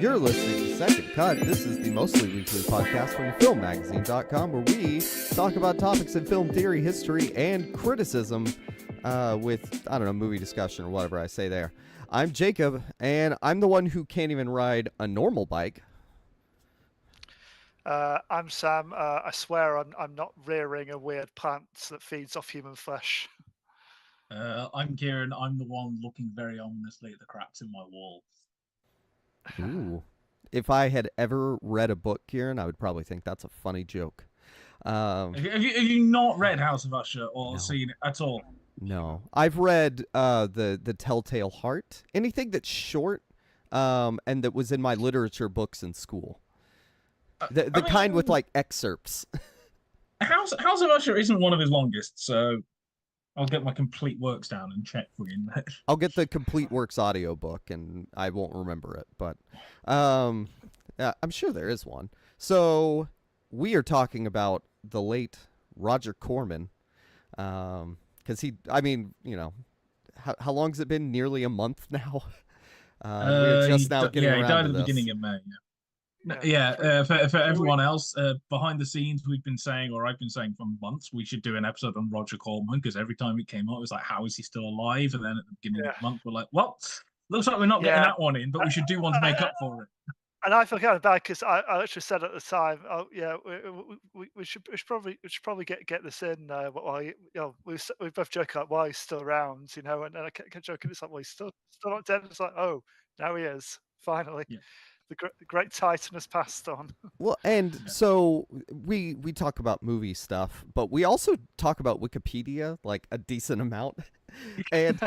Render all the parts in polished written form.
You're listening to Second Cut. This is the mostly weekly podcast from filmmagazine.com where we talk about topics in film theory, history, and criticism with, I don't know, movie discussion or whatever I say there. I'm Jacob, and I'm the one who can't even ride a normal bike. I'm Sam. I swear I'm not rearing a weird plant that feeds off human flesh. I'm Kieran. I'm the one looking very ominously at the cracks in my wall. Ooh. If I had ever read a book, Kieran, I would probably think that's a funny joke. Have you not read House of Usher or seen it at all? No. I've read the Telltale Heart. Anything that's short and that was in my literature books in school. The kind with, like, excerpts. House of Usher isn't one of his longest, so I'll get my complete works down and check for you. I'll get the complete works audiobook, and I won't remember it, but I'm sure there is one. So we are talking about the late Roger Corman, because how long has it been? Nearly a month now. We're just now getting around he died to at the this. beginning of May. For everyone else, behind the scenes, we've been saying, or I've been saying for months, we should do an episode on Roger Corman, because every time it came up, it was like, how is he still alive? And then at the beginning of the month, we're like, well, looks like we're not getting that one in, but we should do one to make up for it. And I feel kind of bad because I actually said at the time, oh yeah, we should probably get this in. While we both joke like, why he's still around, and I kept joking, it's like, well, he's still not dead. It's like, oh, now he is finally. Yeah. The great Titan has passed on. Well, and so we talk about movie stuff, but we also talk about Wikipedia, like, a decent amount. And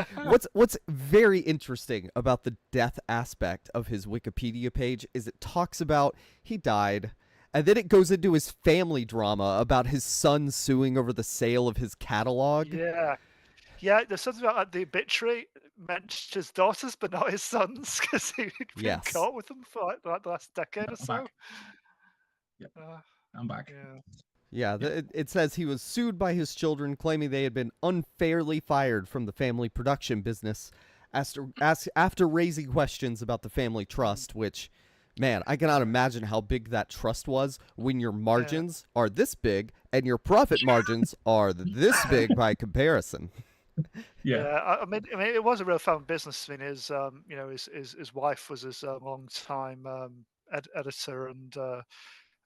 what's very interesting about the death aspect of his Wikipedia page is it talks about he died, and then it goes into his family drama about his son suing over the sale of his catalog. Yeah, there's something about, like, the obituary mentioned his daughters but not his sons because he'd been caught with them for like the last decade or so. Yep. I'm back. It says he was sued by his children, claiming they had been unfairly fired from the family production business after raising questions about the family trust, which, man, I cannot imagine how big that trust was when your margins are this big and your profit margins are this big by comparison. I mean, it was a real family business. I mean, his wife was his long-time editor, and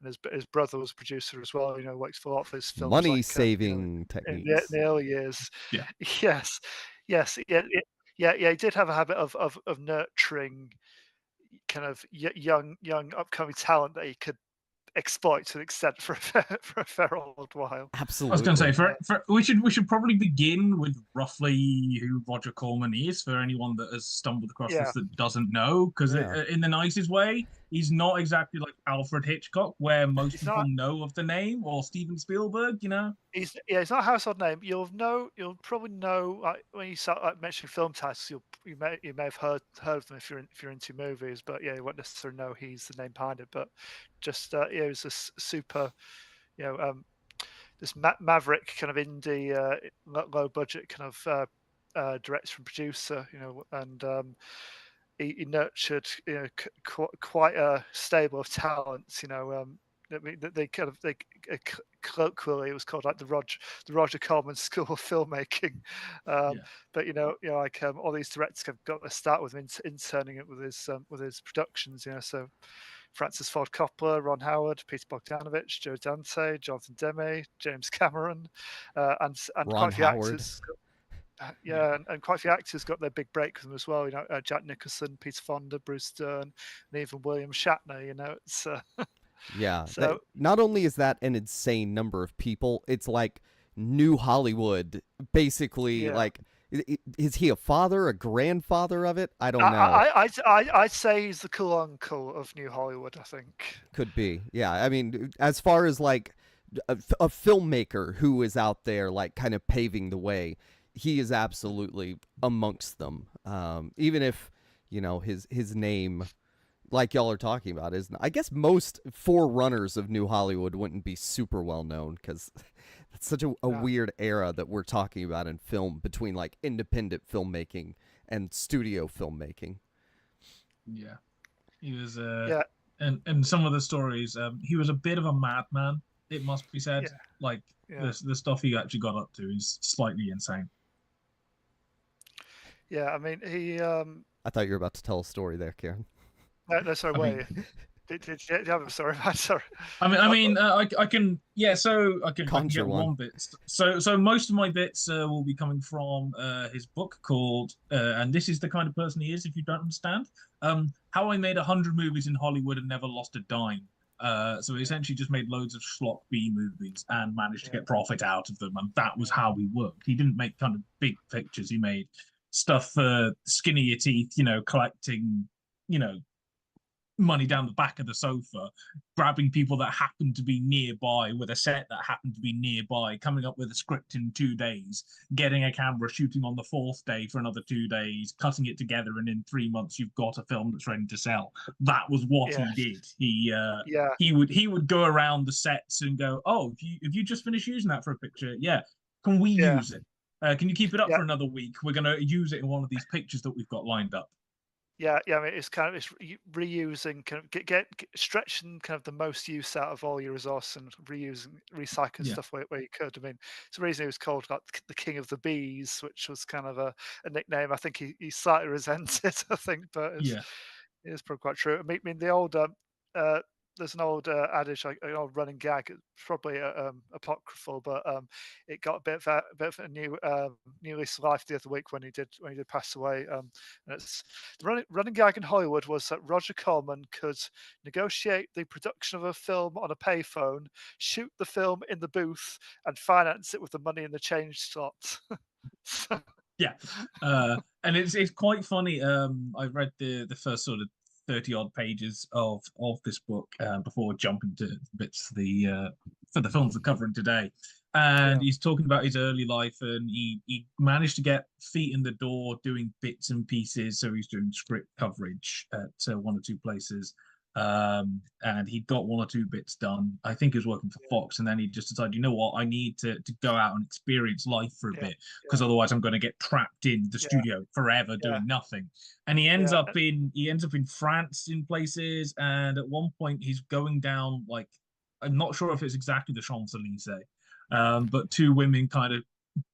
his brother was a producer as well. Works for a lot of his films. Money-saving techniques in the early years. Yes. He did have a habit of nurturing kind of young upcoming talent that he could exploit to an extent for a fair old while. Absolutely. I was going to say, we should probably begin with roughly who Roger Corman is for anyone that has stumbled across this that doesn't know, because in the nicest way, he's not exactly like Alfred Hitchcock, where most people know of the name, or Steven Spielberg. He's not a household name. You'll probably know, like, when you start mentioning film titles, you may have heard of them if you're into movies, but you won't necessarily know he's the name behind it. But just he was this super, this maverick kind of indie, low budget kind of director and producer, and he nurtured quite a stable of talents, they colloquially it was called like the Roger Corman School of Filmmaking, but all these directors have got to start with him interning it with his productions, so Francis Ford Coppola, Ron Howard, Peter Bogdanovich, Joe Dante, Jonathan Demme, James Cameron, and quite a few actors. And quite a few actors got their big break with them as well. Jack Nicholson, Peter Fonda, Bruce Dern, and even William Shatner. It's so not only is that an insane number of people, it's like New Hollywood, basically. Like, is he a father, a grandfather of it? I don't know. I'd say he's the cool uncle of New Hollywood. I think could be. Yeah, I mean, as far as like a filmmaker who is out there, like, kind of paving the way, he is absolutely amongst them. Even if his name, like y'all are talking about, is, I guess most forerunners of New Hollywood wouldn't be super well known, because it's such a weird era that we're talking about in film, between like independent filmmaking and studio filmmaking. He was, Yeah, and some of the stories, he was a bit of a madman, it must be said. yeah, Like yeah, the stuff he actually got up to is slightly insane. yeah. I mean, he. I thought you were about to tell a story there, Karen. No, sorry, I mean, wait. Did you have? Sorry, I'm sorry. I can, yeah. So I can Conjure get one. one bit. So most of my bits will be coming from his book called, and this is the kind of person he is. If you don't understand, How I Made 100 Movies in Hollywood and Never Lost a Dime. So he essentially just made loads of schlock B movies and managed to get profit out of them, and that was how he worked. He didn't make kind of big pictures. He made stuff for skin of your teeth, collecting, money down the back of the sofa, grabbing people that happened to be nearby with a set that happened to be nearby, coming up with a script in 2 days, getting a camera, shooting on the 4th day for another 2 days, cutting it together, and in 3 months you've got a film that's ready to sell. That was what he did. Yeah, He would go around the sets and go, "Oh, if you just finished using that for a picture, yeah, can we yeah, use it? Can you keep it up yeah. for another week? We're going to use it in one of these pictures that we've got lined up." Yeah, yeah. I mean, reusing, kind of get stretching kind of the most use out of all your resource and recycling Yeah. stuff where you could. I mean, it's the reason he was called like the King of the Bees, which was kind of a nickname. I think he slightly resented. I think, but Yeah. it's probably quite true. I mean the old there's an old adage, like an old running gag, probably apocryphal, but it got a bit of a new lease of life the other week when he did pass away. And it's the running gag in Hollywood was that Roger Corman could negotiate the production of a film on a payphone, shoot the film in the booth, and finance it with the money in the change slot. Yeah, and it's quite funny. I read the first sort of 30 odd pages of this book before jumping to bits for the films we're covering today. And Yeah. he's talking about his early life, and he managed to get feet in the door doing bits and pieces. So he's doing script coverage at 1 or 2 places. And he got 1 or 2 bits done. I think he was working for Fox, and then he just decided, you know what, I need to go out and experience life for a bit, because otherwise I'm going to get trapped in the studio forever doing nothing. And he ends up in France in places, and at one point he's going down, like, I'm not sure if it's exactly the Champs-Elysees, but 2 women kind of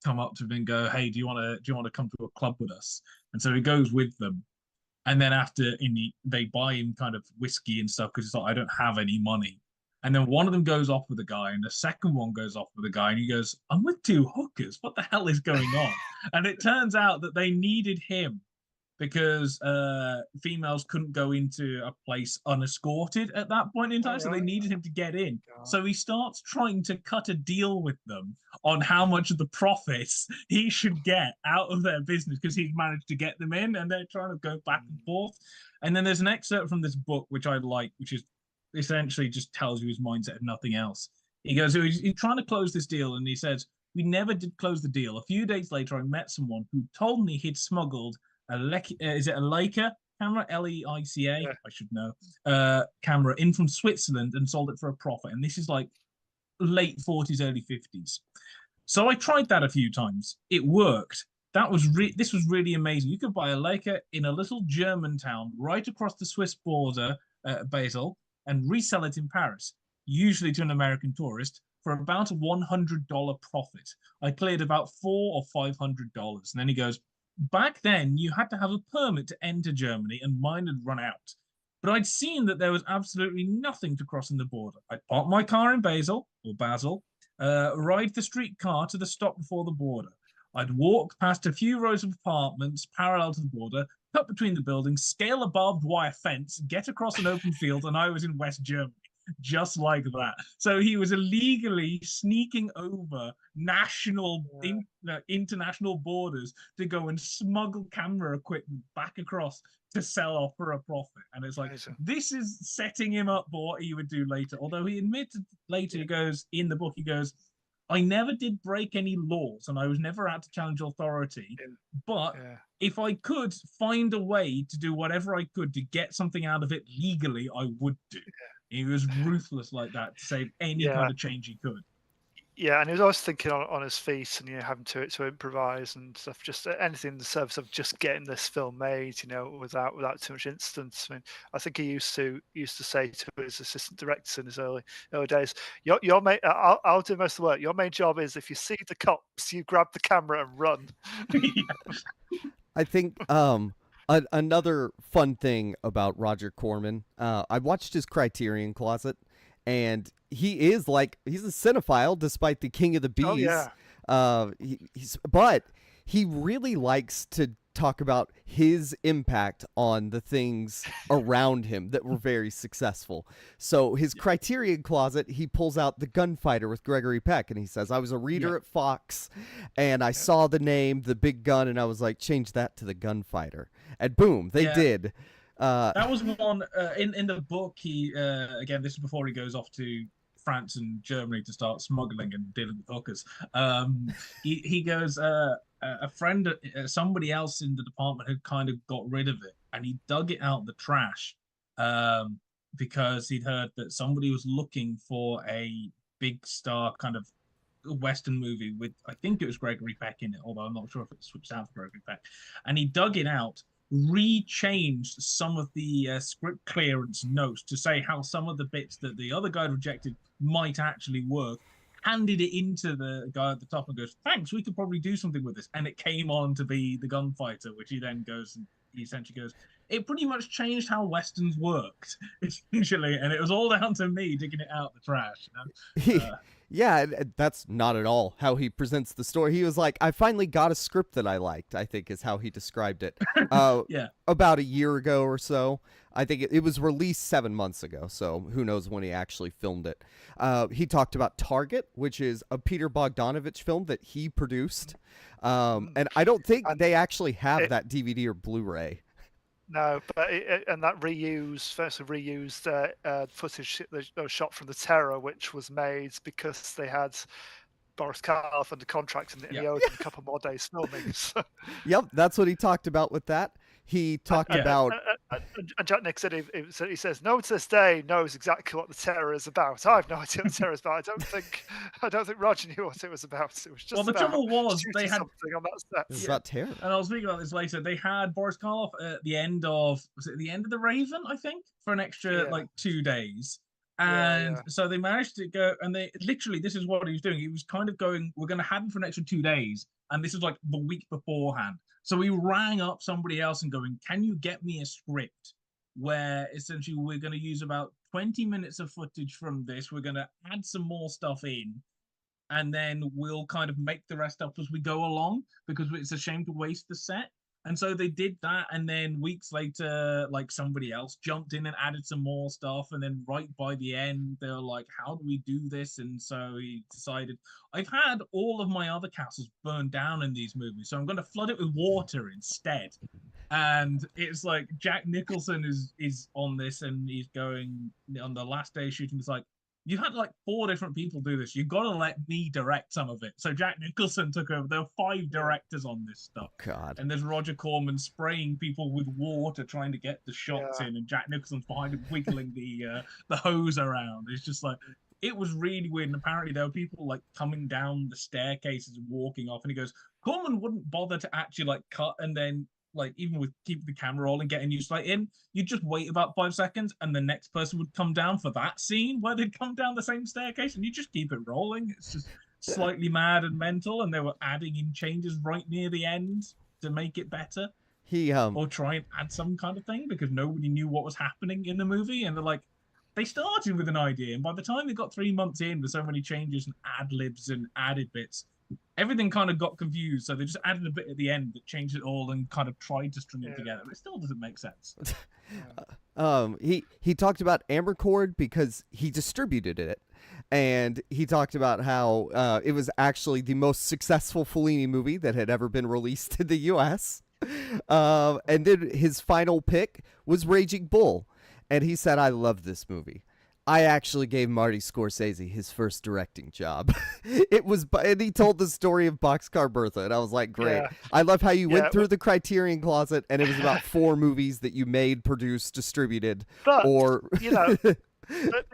come up to him and go, "Hey, do you want to come to a club with us?" And so he goes with them. And then they buy him kind of whiskey and stuff because it's like, I don't have any money. And then one of them goes off with a guy, and the second one goes off with a guy, and he goes, "I'm with 2 hookers. What the hell is going on?" And it turns out that they needed him because females couldn't go into a place unescorted at that point in time, so they needed him to get in. So he starts trying to cut a deal with them on how much of the profits he should get out of their business, because he's managed to get them in, and they're trying to go back and forth. And then there's an excerpt from this book which I like, which is essentially just tells you his mindset of nothing else. He goes, he's trying to close this deal, and he says, "We never did close the deal. A few days later, I met someone who told me he'd smuggled is it a Leica camera, Leica? I should know. Camera in from Switzerland and sold it for a profit." And this is like late 40s, early 50s. So I tried that a few times. It worked. This was really amazing. You could buy a Leica in a little German town right across the Swiss border, Basel, and resell it in Paris, usually to an American tourist, for about a $100 profit. I cleared about $400 or $500. And then he goes, "Back then, you had to have a permit to enter Germany, and mine had run out. But I'd seen that there was absolutely nothing to crossing the border. I'd park my car in Basel, ride the streetcar to the stop before the border. I'd walk past a few rows of apartments parallel to the border, cut between the buildings, scale a barbed wire fence, get across an open field, and I was in West Germany." Just like that. So he was illegally sneaking over international borders to go and smuggle camera equipment back across to sell off for a profit. And it's like, this is setting him up for what he would do later. Although he admitted later, he goes, in the book, he goes, "I never did break any laws, and I was never out to challenge authority. But if I could find a way to do whatever I could to get something out of it legally, I would do." He was ruthless like that to save any kind of change he could. Yeah, and he was always thinking on his feet, and having to improvise and stuff. Just anything in the service of just getting this film made, without too much instance. I mean, I think he used to say to his assistant directors in his early days, "Your main, I'll do most of the work. Your main job is if you see the cops, you grab the camera and run." I think another fun thing about Roger Corman, I watched his Criterion Closet, and he's a cinephile despite the King of the Bees. Oh, yeah. But he really likes to talk about his impact on the things around him that were very successful. So his Criterion Closet, he pulls out The Gunfighter with Gregory Peck, and he says, I was a reader at Fox, and I saw the name, The Big Gun, and I was like, change that to The Gunfighter. And boom, they did. That was one in the book. He again, this is before he goes off to France and Germany to start smuggling and dealing with hookers. He goes, a friend, somebody else in the department had kind of got rid of it, and he dug it out the trash because he'd heard that somebody was looking for a big star kind of Western movie with, I think it was Gregory Peck in it, although I'm not sure if it switched out for Gregory Peck. And he dug it out, rechanged some of the script clearance notes to say how some of the bits that the other guy rejected might actually work, handed it into the guy at the top and goes, thanks, we could probably do something with this. And it came on to be The Gunfighter, which he then goes, and he essentially goes, it pretty much changed how Westerns worked, essentially. And it was all down to me digging it out the trash. Yeah, that's not at all how he presents the story. He was like, I finally got a script that I liked, I think is how he described it. About a year ago or so. I think it was released 7 months ago, so who knows when he actually filmed it. He talked about Target, which is a Peter Bogdanovich film that he produced. And I don't think they actually have that DVD or Blu-ray. No, but that reused footage that was shot from The Terror, which was made because they had Boris Karloff under contract and he owed him a couple more days filming. So. Yep, that's what he talked about with that. He talked about... And Jack Nick said, he says, no one to this day knows exactly what The Terror is about. I have no idea what The Terror is about. I don't think Roger knew what it was about. It was just the trouble was they had something on that set. It was about terror. And I was thinking about this later. They had Boris Karloff at the end of, was it the end of The Raven, I think, for an extra 2 days. And so they managed to go, and they literally, this is what he was doing. He was kind of going, we're going to have him for an extra 2 days. And this is like the week beforehand. So he rang up somebody else and going, can you get me a script where essentially we're going to use about 20 minutes of footage from this. We're going to add some more stuff in, and then we'll kind of make the rest up as we go along, because it's a shame to waste the set. And so they did that, and then weeks later, like, somebody else jumped in and added some more stuff, and then right by the end, they were like, how do we do this? And so he decided, I've had all of my other castles burned down in these movies, so I'm going to flood it with water instead. And it's like Jack Nicholson is on this, and he's going on the last day of shooting. It's like, you've had like 4 different people do this. You've got to let me direct some of it. So Jack Nicholson took over. There were 5 directors on this stuff. God. And there's Roger Corman spraying people with water trying to get the shots in, and Jack Nicholson's behind him wiggling the hose around. It's just like, it was really weird. And apparently there were people like coming down the staircases and walking off. And he goes, Corman wouldn't bother to actually like cut and then, like, even with keeping the camera rolling, getting you straight in, you'd just wait about 5 seconds and the next person would come down for that scene where they'd come down the same staircase, and you just keep it rolling. It's just slightly mad and mental, and they were adding in changes right near the end to make it better. Or try and add some kind of thing, because nobody knew what was happening in the movie, and they're like, they started with an idea, and by the time they got 3 months in with so many changes and ad-libs and added bits, everything kind of got confused, so they just added a bit at the end that changed it all and kind of tried to string it together. But it still doesn't make sense. He talked about Amarcord because he distributed it, and he talked about how it was actually the most successful Fellini movie that had ever been released in the U.S. And then his final pick was Raging Bull, and he said, I love this movie. I actually gave Marty Scorsese his first directing job. And he told the story of Boxcar Bertha, and I was like, great. I love how you went through the Criterion Closet, and it was about 4 movies that you made, produced, distributed. But, But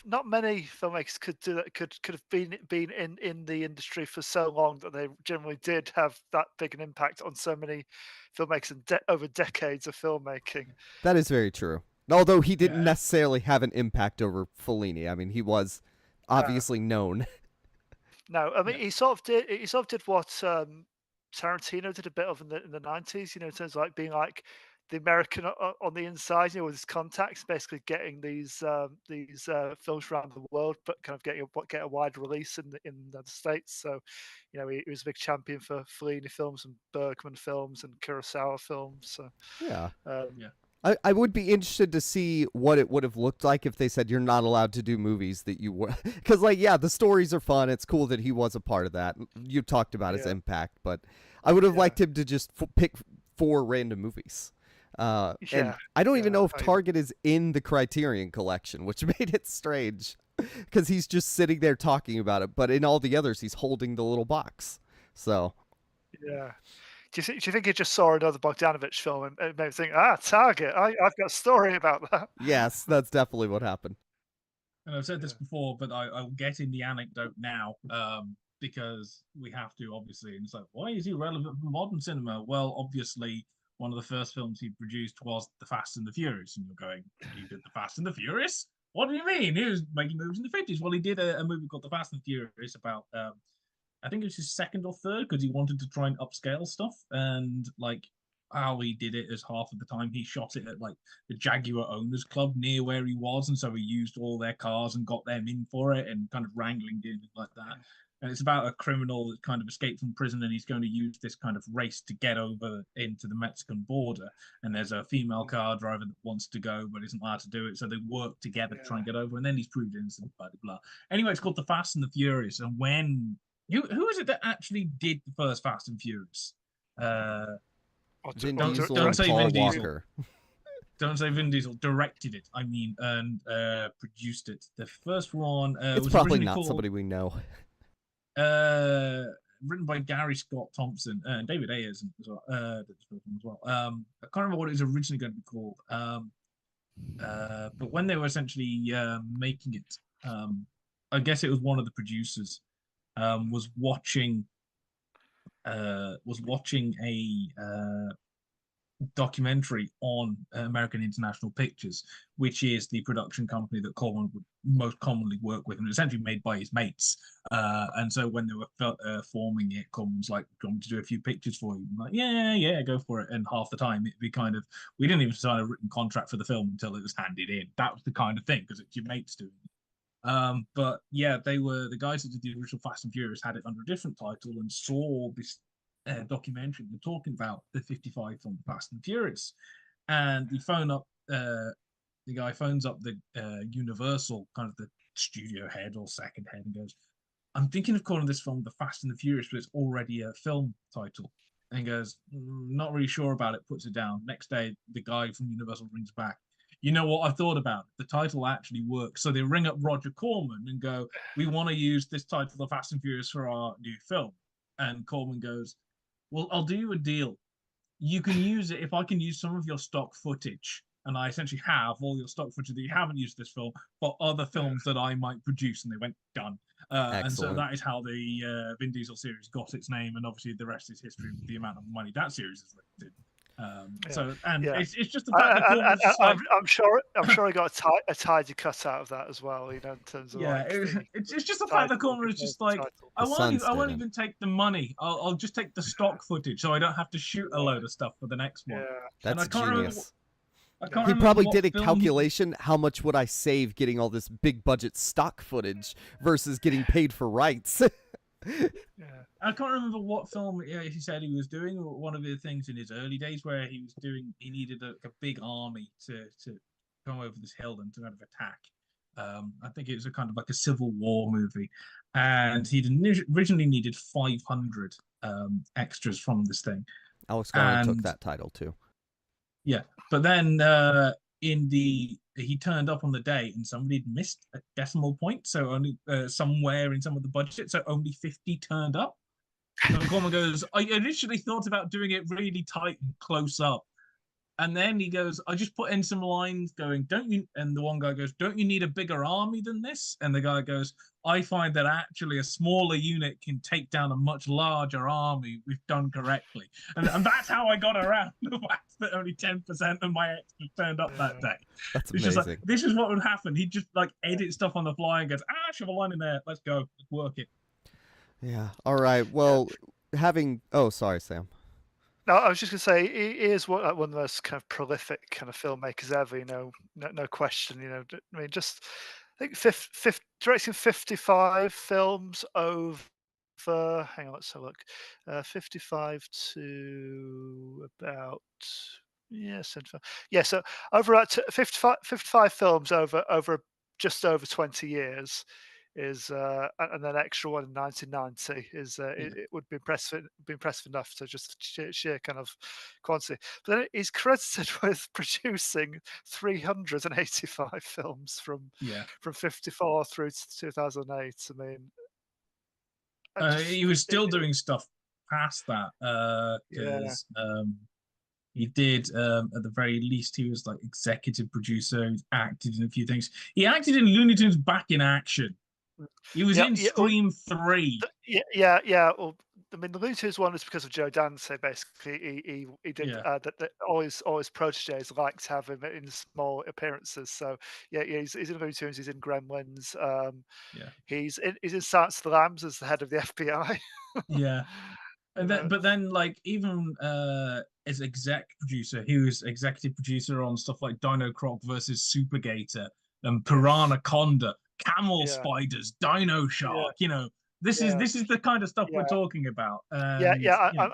not many filmmakers could do that. Could have been in the industry for so long that they generally did have that big an impact on so many filmmakers and over decades of filmmaking. That is very true. Although he didn't Yeah. necessarily have an impact over Fellini. I mean, he was obviously known. No, I mean he sort of did. He sort of did what Tarantino did a bit of in the 90s. In terms of like being like the American on the inside, with his contacts, basically getting these films around the world, but kind of get a wide release in the States. So, he was a big champion for Fellini films and Bergman films and Kurosawa films. So, Yeah. Yeah. I would be interested to see what it would have looked like if they said you're not allowed to do movies that you were. Because, the stories are fun. It's cool that he was a part of that. You talked about his impact, but I would have liked him to just pick 4 random movies. And I don't even know if Target is in the Criterion collection, which made it strange because he's just sitting there talking about it. But in all the others, he's holding the little box. So, yeah. Do you think he just saw another Bogdanovich film and maybe think, Target, I've got a story about that? yes, that's definitely what happened. And I've said this before, but I'll get in the anecdote now because we have to, obviously. And it's like, why is he relevant for modern cinema? Well, obviously, one of the first films he produced was The Fast and the Furious. And you're going, he did The Fast and the Furious? What do you mean? He was making movies in the 50s. Well, he did a movie called The Fast and the Furious about... I think it was his second or third because he wanted to try and upscale stuff, and like how he did it is half of the time he shot it at like the Jaguar Owners Club near where he was, and so he used all their cars and got them in for it and kind of wrangling in like that. And it's about a criminal that kind of escaped from prison and he's going to use this kind of race to get over into the Mexican border. And there's a female car driver that wants to go but isn't allowed to do it, so they work together to try and get over. And then he's proved innocent, blah blah blah. Anyway, it's called The Fast and the Furious, and when who is it that actually did the first Fast and Furious? Vin don't Diesel say and Paul Vin Diesel. Walker. Don't say Vin Diesel. Directed it, I mean, and produced it. The first one it's was probably not called, somebody we know. Written by Gary Scott Thompson and David Ayers as well. I can't remember what it was originally going to be called. But when they were essentially making it, I guess it was one of the producers was watching a documentary on American International Pictures, which is the production company that Corman would most commonly work with, and essentially made by his mates. And so when they were forming it, Corman was like, "Do you want me to do a few pictures for you?" I'm like, yeah, go for it. And half the time it'd be kind of, we didn't even sign a written contract for the film until it was handed in. That was the kind of thing, because it's your mates doing it. But yeah, they were the guys that did the original Fast and Furious had it under a different title and saw this documentary. They're talking about the 55 film Fast and Furious, and the guy phones up the Universal, kind of the studio head or second head, and goes, "I'm thinking of calling this film The Fast and the Furious, but it's already a film title." And he goes, "Not really sure about it," puts it down. Next day, the guy from Universal rings back. "You know what, I thought about it. The title actually works." So they ring up Roger Corman and go, "We want to use this title, The Fast and Furious, for our new film." And Corman goes, "Well, I'll do you a deal. You can use it if I can use some of your stock footage." And I essentially have all your stock footage that you haven't used this film for other films that I might produce. And they went, "Done." And so that is how the Vin Diesel series got its name. And obviously the rest is history with the amount of money that series has raised. It's just the fact that I'm sure he got a tidy cut out of that as well, in terms of it's just the fact that Corman is just like, I won't even take the money. I'll just take the stock footage so I don't have to shoot a load of stuff for the next one. That's genius. He probably did a calculation. How much would I save getting all this big budget stock footage versus getting paid for rights? I can't remember what film he said he was doing. One of the things in his early days where he needed a big army to come over this hill and to kind of attack. I think it was a kind of like a Civil War movie, and he'd originally needed 500 extras from this thing. Alex Garland took that title too. Yeah, but then he turned up on the day and somebody had missed a decimal point, so only somewhere in some of the budget, so only 50 turned up. And Corman goes, "I initially thought about doing it really tight and close up, And then he goes, I just put in some lines going, don't you? And the one guy goes, don't you need a bigger army than this? And the guy goes, I find that actually a smaller unit can take down a much larger army if done correctly. And that's how I got around the fact that only 10% of my extras turned up that day. That's it's amazing. Just like, this is what would happen. He'd just like edit stuff on the fly and goes, shove a line in there. Let's go. Let's work it. Yeah. All right. Well, oh, sorry, Sam. No, I was just going to say he is one of the most kind of prolific kind of filmmakers ever. You know, no question. You know, I mean, just I think directing 55 films over. Hang on, let's have a look. 55 to about 75. Yeah, so over at 55 films over just over 20 years. And then extra one in 1990 is it would be impressive enough to just sheer kind of quantity. But then he's credited with producing 385 films from 54 through to 2008. I mean, he was still doing stuff past that because he did at the very least he was like executive producer. He acted in a few things. He acted in Looney Tunes Back in Action. He was in Scream 3. Yeah. Well, I mean, the Looney Tunes one is because of Joe Dante. Basically, he did that. All his proteges liked to have him in small appearances. So he's in Looney Tunes. He's in Gremlins. He's in Silence of the Lambs as the head of the FBI. Yeah. And but then, like, even as exec producer, he was executive producer on stuff like Dino Croc versus Super Gator and Piranhaconda, Camel Spiders, Dino Shark. You know, this is the kind of stuff we're talking about. I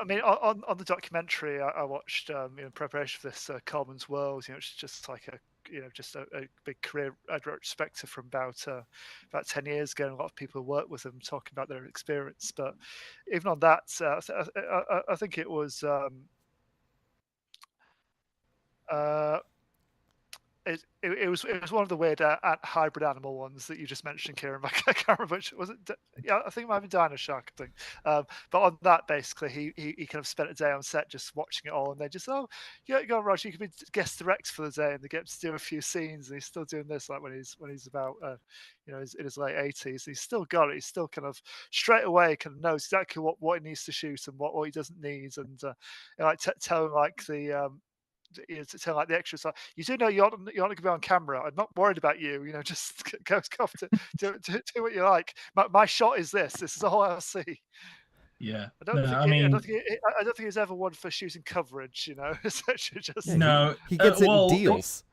mean, on the documentary I watched in preparation for this, Coleman's World. You know, it's just like a big career retrospective from about 10 years ago. And a lot of people who work with them talking about their experience. But even on that, I think it was it was one of the weird hybrid animal ones that you just mentioned, Kieran. I can't remember which was it. Yeah, I think it might have been Dino Shark. I think. But on that, basically, he kind of spent a day on set just watching it all, and they just go on, Roger, you can be guest director for the day, and they get to do a few scenes, and he's still doing this like when he's about in his late 80s. He's still got it. He's still kind of straight away kind of knows exactly what he needs to shoot and what he doesn't need, and like telling like the. To tell like the extras, like, you do know you ought to be on camera. I'm not worried about you. You know, just go off to do what you like. My shot is this. This is all I'll see. Yeah, I don't think he's ever one for shooting coverage. You know, he gets it in deals.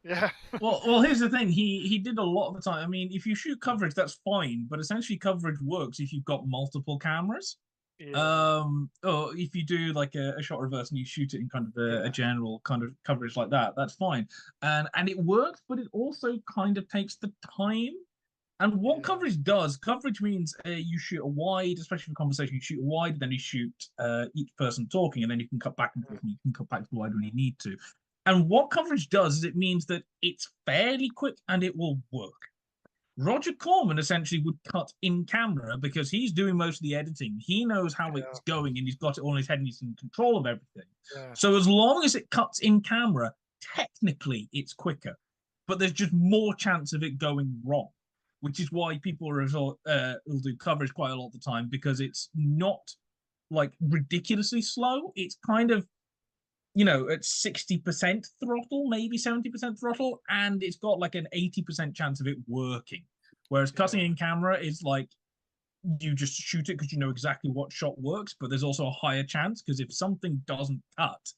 Yeah. Well, here's the thing. He did a lot of the time. I mean, if you shoot coverage, that's fine. But essentially, coverage works if you've got multiple cameras. Or if you do like a shot reverse and you shoot it in kind of a general kind of coverage like that, that's fine. And it works, but it also kind of takes the time. And what coverage does, coverage means you shoot a wide, especially for conversation, you shoot a wide, then you shoot each person talking, and then you can cut back and forth, and you can cut back to the wide when you need to. And what coverage does is it means that it's fairly quick and it will work. Roger Corman essentially would cut in camera because he's doing most of the editing. He knows how it's going and he's got it all in his head and he's in control of everything. So as long as it cuts in camera, technically it's quicker, but there's just more chance of it going wrong, which is why people will do coverage quite a lot of the time, because it's not like ridiculously slow. It's kind of, at 60% throttle, maybe 70% throttle, and it's got like an 80% chance of it working. Whereas cutting in camera is like, you just shoot it because you know exactly what shot works, but there's also a higher chance because if something doesn't cut,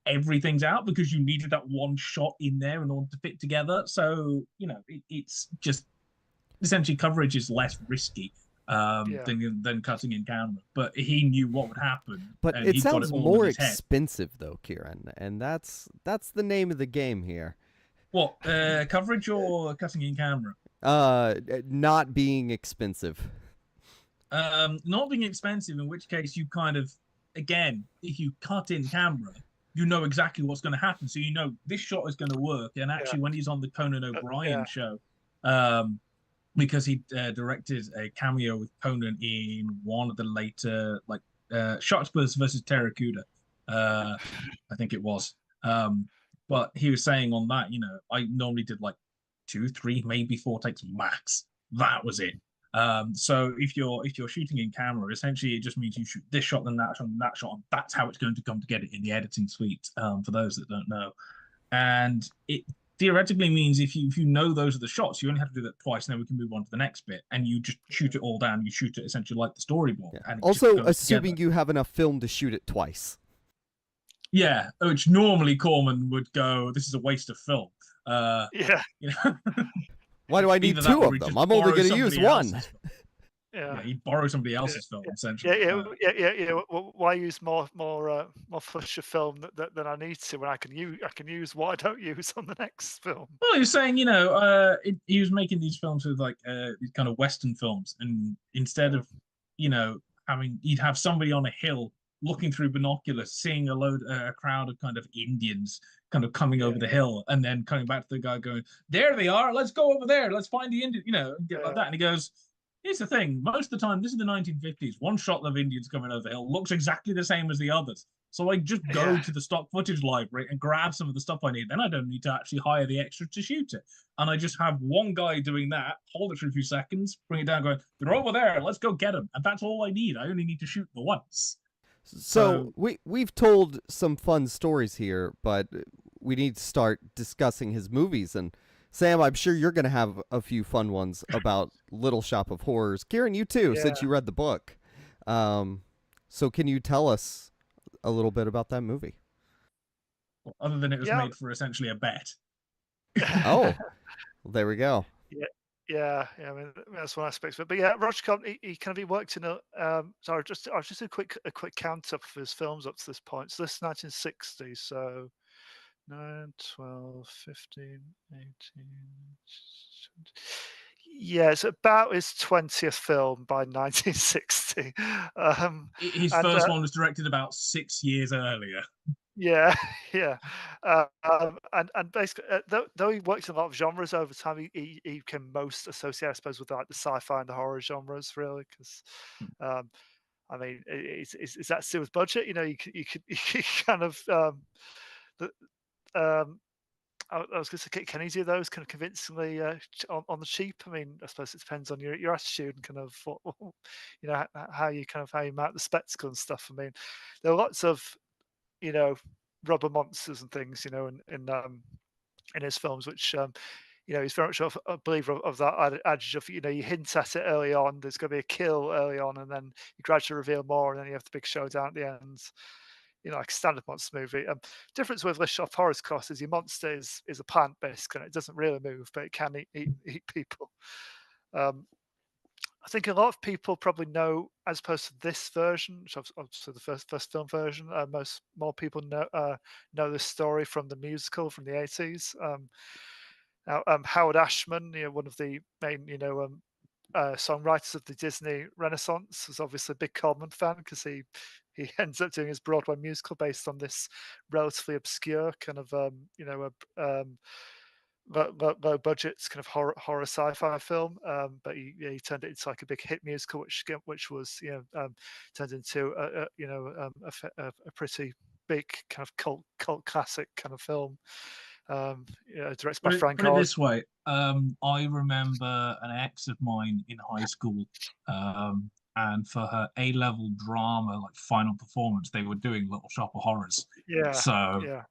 everything's out because you needed that one shot in there in order to fit together. So, it's just essentially coverage is less risky than cutting in camera, but he knew what would happen. But it sounds more expensive though, Kieran, and that's the name of the game here. What, coverage or cutting in camera? Not being expensive. Not being expensive, in which case you kind of, again, if you cut in camera, you know exactly what's going to happen, so you know this shot is going to work. And actually, when he's on the Conan O'Brien show, because he directed a cameo with Conan in one of the later, like, Sharkspurs versus Terracuda, I think it was. But he was saying on that, I normally did like 2, 3, maybe 4 takes max. That was it. So if you're shooting in camera, essentially it just means you shoot this shot, then that shot, and that shot, and that's how it's going to come together in the editing suite. For those that don't know, and it theoretically means if you know those are the shots, you only have to do that twice, and then we can move on to the next bit, and you just shoot it all down. You shoot it essentially like the storyboard. Yeah. And it Also, just goes assuming together. you have enough film to shoot it twice. Yeah, which normally Corman would go, this is a waste of film. Yeah. Why do I need Either that 2 or of he them? just I'm only borrows going to use somebody 1. else's film. Yeah, he'd borrow somebody else's film, essentially. Yeah. Why use more footage of film than I need to when I can use what I don't use on the next film? Well, he was saying, he was making these films with like these kind of Western films, and instead of, he'd have somebody on a hill looking through binoculars, seeing a crowd of kind of Indians kind of coming over the hill, and then coming back to the guy going, there they are, let's go over there, let's find the Indian, and get like that. And he goes, here's the thing, most of the time, this is the 1950s, one shot of Indians coming over the hill looks exactly the same as the others. So I just go to the stock footage library and grab some of the stuff I need. Then I don't need to actually hire the extras to shoot it. And I just have one guy doing that, hold it for a few seconds, bring it down, going, they're over there, let's go get them. And that's all I need. I only need to shoot the once. So we've told some fun stories here, but we need to start discussing his movies. And Sam, I'm sure you're going to have a few fun ones about Little Shop of Horrors. Kieran, you too, since you read the book. So can you tell us a little bit about that movie? Well, other than it was made for essentially a bet. Oh, well, there we go. Yeah. I mean, that's one aspect of it. But yeah, Roger Corman, he worked in a. Sorry, I'll just do a quick count up of his films up to this point. So this is 1960, so 9, 12, 15, 18. Yeah, it's about his 20th film by 1960. His first one was directed about 6 years earlier. Yeah. And basically, though he worked in a lot of genres over time, he became most associated, I suppose, with like the sci-fi and the horror genres, really, because, I mean, is that still with budget? You could kind of, I was going to say, can he do those kind of convincingly on the cheap? I mean, I suppose it depends on your attitude and kind of how you mount the spectacle and stuff. I mean, there are lots of rubber monsters and things, in his films, which he's very much a believer of that adage of you hint at it early on, there's going to be a kill early on, and then you gradually reveal more, and then you have the big showdown at the end. Like a standard monster movie. Difference with Little Shop of Horrors, of course, is your monster is a plant based, and it doesn't really move, but it can eat people. I think a lot of people probably know, as opposed to this version, which obviously the first film version, more people know this story from the musical from the 80s. Howard Ashman, one of the main, songwriters of the Disney Renaissance, was obviously a big Corman fan because he ends up doing his Broadway musical based on this relatively obscure kind of low budget kind of horror sci-fi film, but he turned it into like a big hit musical, which was turned into a pretty big kind of cult classic kind of film. Directed by Frank Put it Oz. this way, I remember an ex of mine in high school, and for her A-level drama, like final performance, they were doing Little Shop of Horrors. Yeah. So yeah.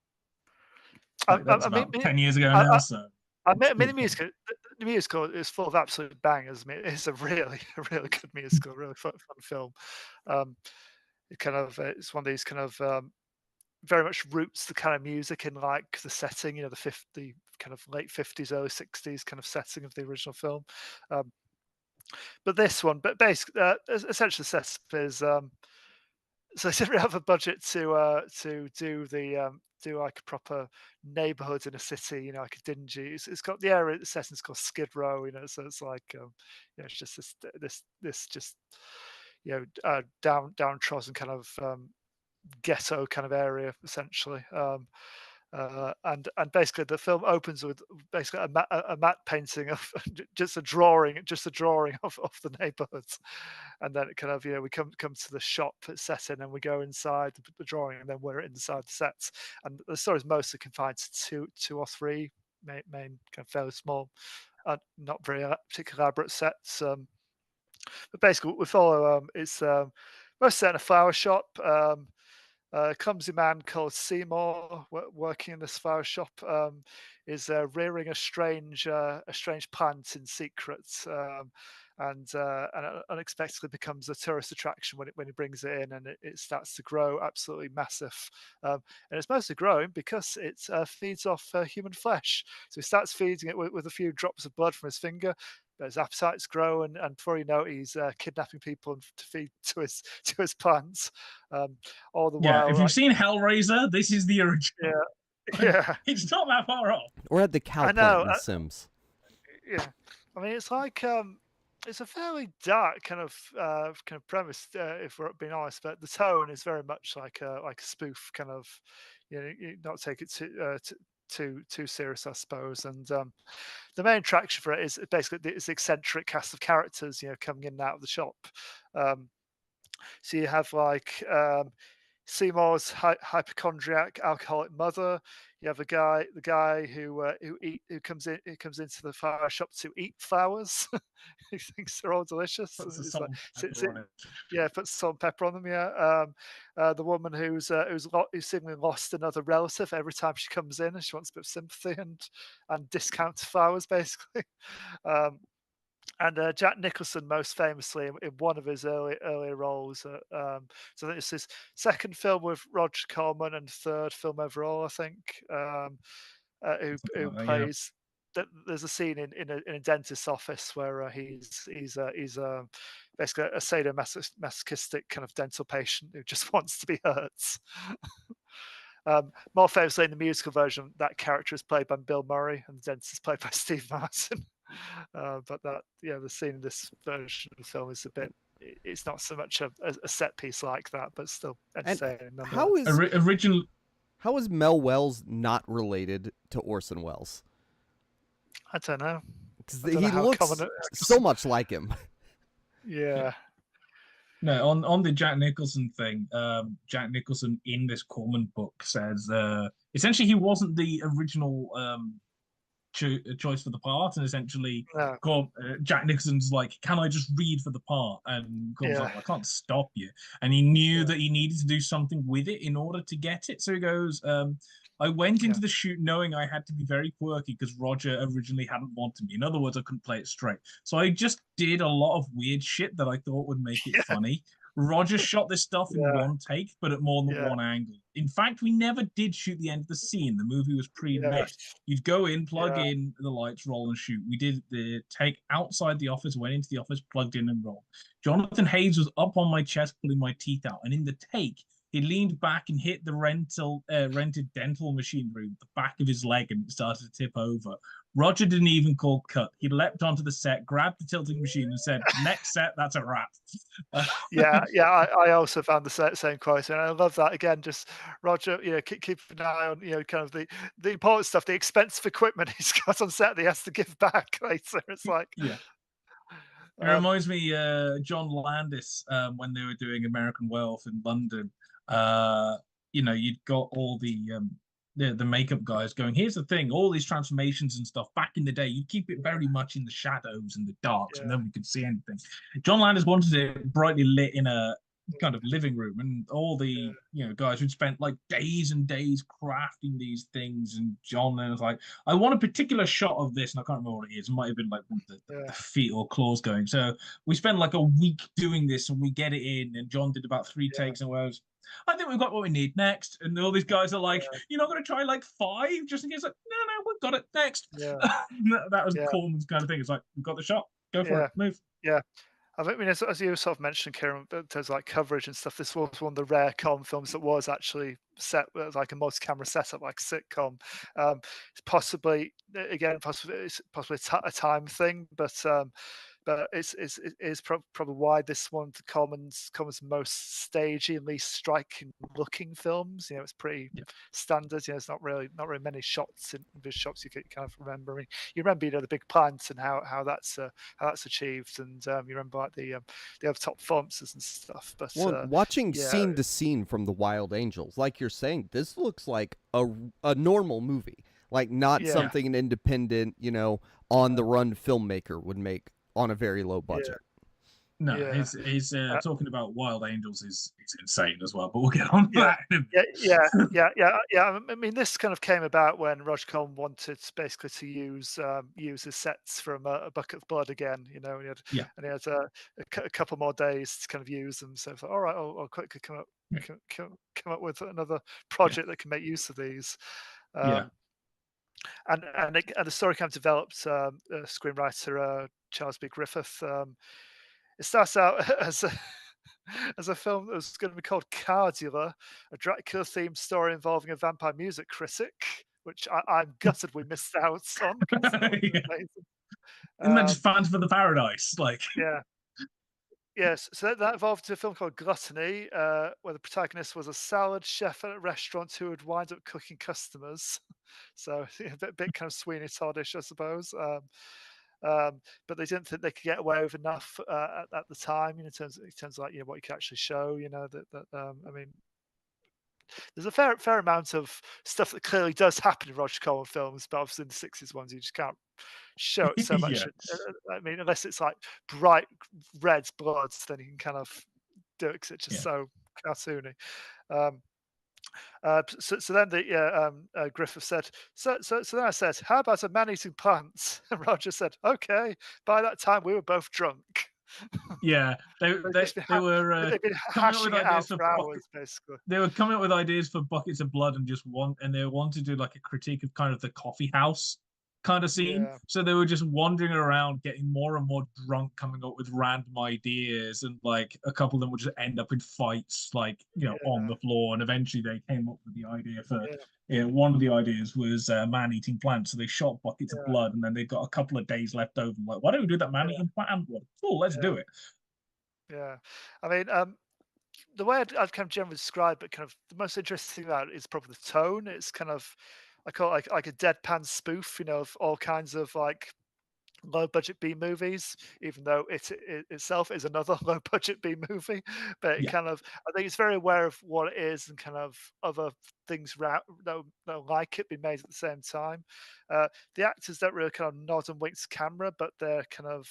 that's about 10 years ago now. The musical is full of absolute bangers. I mean, it's a really good musical, really fun film. It's one of these kind of very much roots the kind of music in like the setting, the kind of late 50s, early 60s kind of setting of the original film. But this one, basically, essentially, the setup is so they didn't really have a budget to do like a proper neighborhood in a city, like a dingy. It's got the area the setting's called Skid Row, so it's like it's just this just downtrodden kind of ghetto kind of area essentially. And basically the film opens with basically a matte painting of just a drawing of the neighborhoods, and then it kind of we come to the shop it's set in, and we go inside the drawing, and then we're inside the sets, and the story is mostly confined to two or three main kind of fairly small, not very particularly elaborate sets. But basically we follow it's most set in a flower shop. A clumsy man called Seymour, working in this flower shop, is rearing a strange plant in secret, and unexpectedly becomes a tourist attraction when he brings it in, and it starts to grow absolutely massive. And it's mostly growing because it feeds off human flesh. So he starts feeding it with a few drops of blood from his finger. But his appetites grow, and before you know it, he's kidnapping people to feed to his plants. All the while, if you've seen Hellraiser, this is the original. Yeah, It's not that far off. Or at the cow plant in The Sims. Yeah, I mean it's like it's a fairly dark kind of premise, if we're being honest. But the tone is very much like a spoof kind of, you not take it too serious, I suppose. And the main attraction for it is basically this eccentric cast of characters, coming in and out of the shop. So you have like Seymour's hypochondriac alcoholic mother. You have the guy who comes into the flower shop to eat flowers. He thinks they're all delicious. Puts the It's salt like, and pepper on it. yeah, puts salt and pepper on them. Yeah. The woman who's seemingly lost another relative every time she comes in, and she wants a bit of sympathy and discount flowers, basically. And Jack Nicholson, most famously, in one of his earlier roles. So I think it's his second film with Roger Corman and third film overall, I think. Who plays? There's a scene in a dentist's office where he's basically a sadomasochistic kind of dental patient who just wants to be hurt. More famously, in the musical version, that character is played by Bill Murray, and the dentist is played by Steve Martin. But the scene in this version of the film is a bit. It's not so much a set piece like that, but still entertaining. How is original? How is Mel Wells not related to Orson Welles? I don't know. Because he looks so much like him. Yeah. No, on the Jack Nicholson thing, Jack Nicholson in this Corman book says essentially he wasn't the original choice for the part, and essentially Jack Nicholson's like, can I just read for the part? And Corman's like, I can't stop you. And he knew that he needed to do something with it in order to get it. So he goes, I went into the shoot knowing I had to be very quirky because Roger originally hadn't wanted me. In other words, I couldn't play it straight. So I just did a lot of weird shit that I thought would make it funny. Roger shot this stuff in one take, but at more than one angle. In fact, we never did shoot the end of the scene. The movie was pre-lit. You'd go in, plug in the lights, roll and shoot. We did the take outside the office, went into the office, plugged in and rolled. Jonathan Hayes was up on my chest, pulling my teeth out. And in the take, he leaned back and hit the rented dental machinery with the back of his leg, and it started to tip over. Roger didn't even call cut. He leapt onto the set, grabbed the tilting machine, and said, "Next set, that's a wrap." I also found the same quote, and I love that. Again, just Roger, keep an eye on, kind of the important stuff, the expensive equipment he's got on set that he has to give back later. It's like, It reminds me, John Landis, when they were doing American Wealth in London. You'd got all the makeup guys going, here's the thing, all these transformations and stuff back in the day, you'd keep it very much in the shadows and the darks, and then we could see anything. John Landis wanted it brightly lit in a kind of living room, and all the guys who'd spent like days and days crafting these things, and John then was like, I want a particular shot of this, and I can't remember what it is. It might have been like the feet or claws going. So we spent like a week doing this, and we get it in, and John did about 3 takes, and I think we've got what we need next. And all these guys are like, you're not going to try like 5 just in case? Like, no, we've got it next. That was Corman's kind of thing. It's like, we've got the shot, go for it, move. I mean, as you sort of mentioned, Kieran, in terms of like coverage and stuff, this was one of the rare Corman films that was actually set with like a multi-camera setup, like sitcom. It's possibly a time thing, but but it's probably why this one Corman's most stagey and least striking looking films. You know, it's pretty standard. You know, it's not really many shots in visual shots you can kind of remember. I mean, you remember, you know, the big plant and how that's achieved, and you remember like the over top performances and stuff. But watching scene to scene from the Wild Angels, like you're saying, this looks like a normal movie, like not something an independent, you know, on the run filmmaker would make on a very low budget. No, he's talking about Wild Angels is insane as well, but we'll get on to that. Yeah. I mean, this kind of came about when Roger Corman wanted basically to use his sets from A Bucket of Blood again, you know, and he had a couple more days to kind of use them. So I thought, all right, I'll quickly come up with another project that can make use of these. And the story kind of developed. Screenwriter Charles B. Griffith. It starts out as a film that was going to be called Cardula, a Dracula-themed story involving a vampire music critic, which I'm gutted we missed out on. Isn't that just Fans for the Paradise? Like, yes. So that evolved into a film called Gluttony, where the protagonist was a salad chef at a restaurant who would wind up cooking customers. So a bit kind of Sweeney Toddish, I suppose. But they didn't think they could get away with enough at the time, you know, in terms of like, you know, what you can actually show, you know, I mean, there's a fair amount of stuff that clearly does happen in Roger Corman films, but obviously in the 60s ones you just can't show it so much. I mean, unless it's like bright red blood, then you can kind of do it because it's just so cartoony. So then Griffith said, so then I said, how about a man eating plants? And Roger said, okay. By that time we were both drunk. Yeah, they were coming up with ideas for hours, basically. They were coming up with ideas for Buckets of Blood and they wanted to do like a critique of kind of the coffee house kind of scene. So they were just wandering around, getting more and more drunk, coming up with random ideas, and like a couple of them would just end up in fights, like, you know, on the floor. And eventually they came up with the idea for one of the ideas was man eating plants. So they shot Buckets of Blood, and then they got a couple of days left over. Like, why don't we do that man eating plant one? Cool, let's do it. Yeah, I mean, the way I'd kind of generally describe it, kind of the most interesting thing about it is probably the tone. It's kind of, I call it like a deadpan spoof, you know, of all kinds of like low budget B movies, even though it itself is another low budget B movie. But it kind of, I think it's very aware of what it is and kind of other things that like it being made at the same time. The actors don't really kind of nod and wink to camera, but they're kind of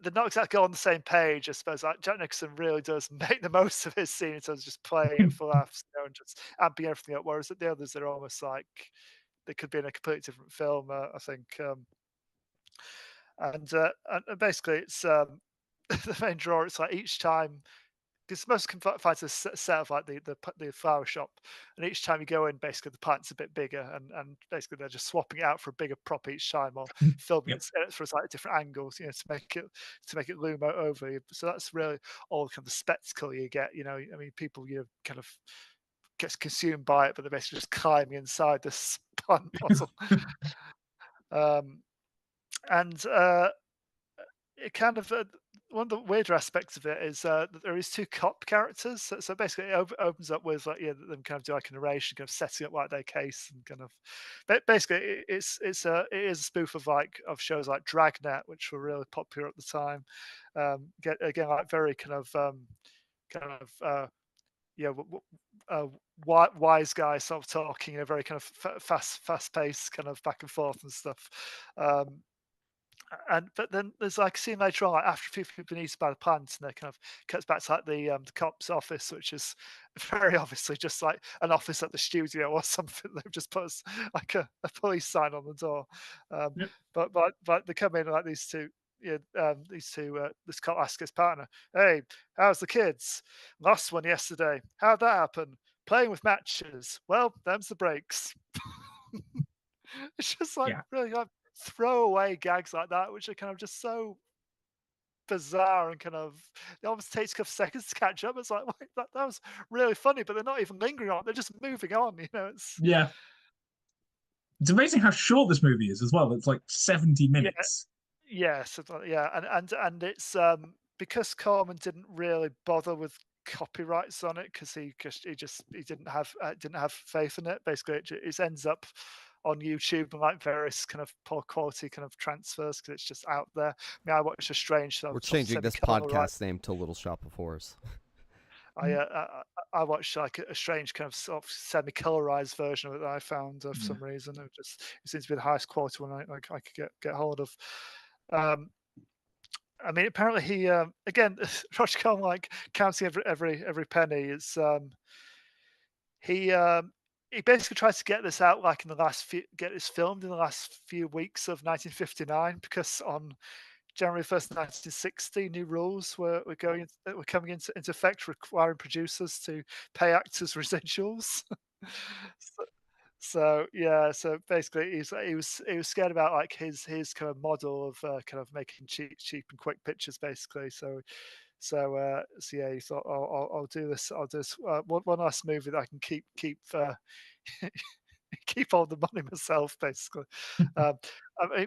they're not exactly on the same page, I suppose. Like Jack Nicholson really does make the most of his scene in terms of just playing it for laughs, you know, and just amping everything up. Whereas the others, they're almost like they could be in a completely different film, I think. And basically, it's the main draw. It's like each time, because most confined to a set of like the flower shop, and each time you go in, basically the plant's a bit bigger, and basically they're just swapping it out for a bigger prop each time, or filming it for slightly different angles, you know, to make it loom over you. So that's really all kind of the spectacle you get. You know, I mean, people, you know, kind of gets consumed by it, but they're basically just climbing inside this plant bottle. And it kind of one of the weirder aspects of it is that there is two cop characters. So basically, it opens up with like them kind of do like a narration, kind of setting up like their case, and kind of. But basically, it is a spoof of shows like Dragnet, which were really popular at the time. Again, like very kind of wise guy sort of talking, you know, very kind of fast paced, kind of back and forth and stuff. But then there's like a scene later on, like after people have been eaten by the plant, and they kind of cuts back to like the cop's office, which is very obviously just like an office at the studio or something. They've just put like a police sign on the door. But they come in like these two. This cop asks his partner, "Hey, how's the kids? Lost one yesterday. How'd that happen? Playing with matches. Well, them's the breaks." It's just like really like throwaway gags like that, which are kind of just so bizarre and kind of it almost takes a couple seconds to catch up. It's like, wait, that was really funny, but they're not even lingering on. They're just moving on. You know, it's amazing how short this movie is as well. It's like 70 minutes. Yes, yeah, and it's because Corman didn't really bother with copyrights on it because he didn't have faith in it. Basically, it ends up on YouTube and like various kind of poor quality kind of transfers because it's just out there. I mean, I watched a strange We're sort of changing this semi-colorized. podcast name to Little Shop of Horrors. I watched like a strange kind of sort of semi-colorized version of it that I found for some reason. It seems to be the highest quality one I could get hold of. I mean, apparently he again, Roger Corman, like counting every penny. It's he um, he basically tries to get this out like in the get this filmed in the last few weeks of 1959 because on January 1st, 1960, new rules were coming into effect, requiring producers to pay actors residuals. so, so basically, he was scared about like his kind of model of kind of making cheap and quick pictures, basically. So yeah, he thought, I'll do this. I'll do this one nice movie that I can keep all the money myself, basically. I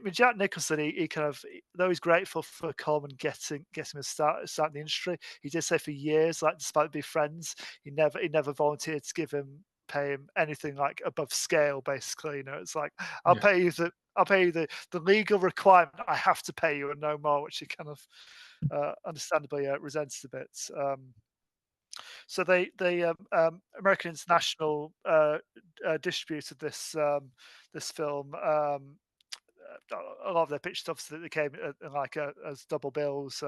mean, Jack Nicholson, he kind of, though he's grateful for Coleman getting him a start in the industry, he did say for years, like despite being friends, he never volunteered to pay him anything like above scale. Basically, you know, it's like I'll pay you the legal requirement. I have to pay you and no more, which he kind of understandably resents a bit. So American International distributed this film. A lot of their pictures obviously they came like as double bills.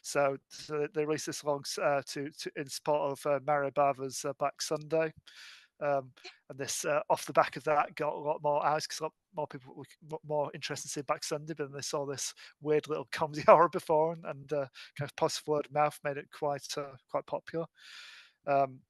So they released this along to in support of Mario Bava's Black Sunday. And this off the back of that got a lot more eyes because a lot more people were more interested in seeing Black Sunday, but then they saw this weird little comedy horror before, and kind of positive word of mouth made it quite popular. Um,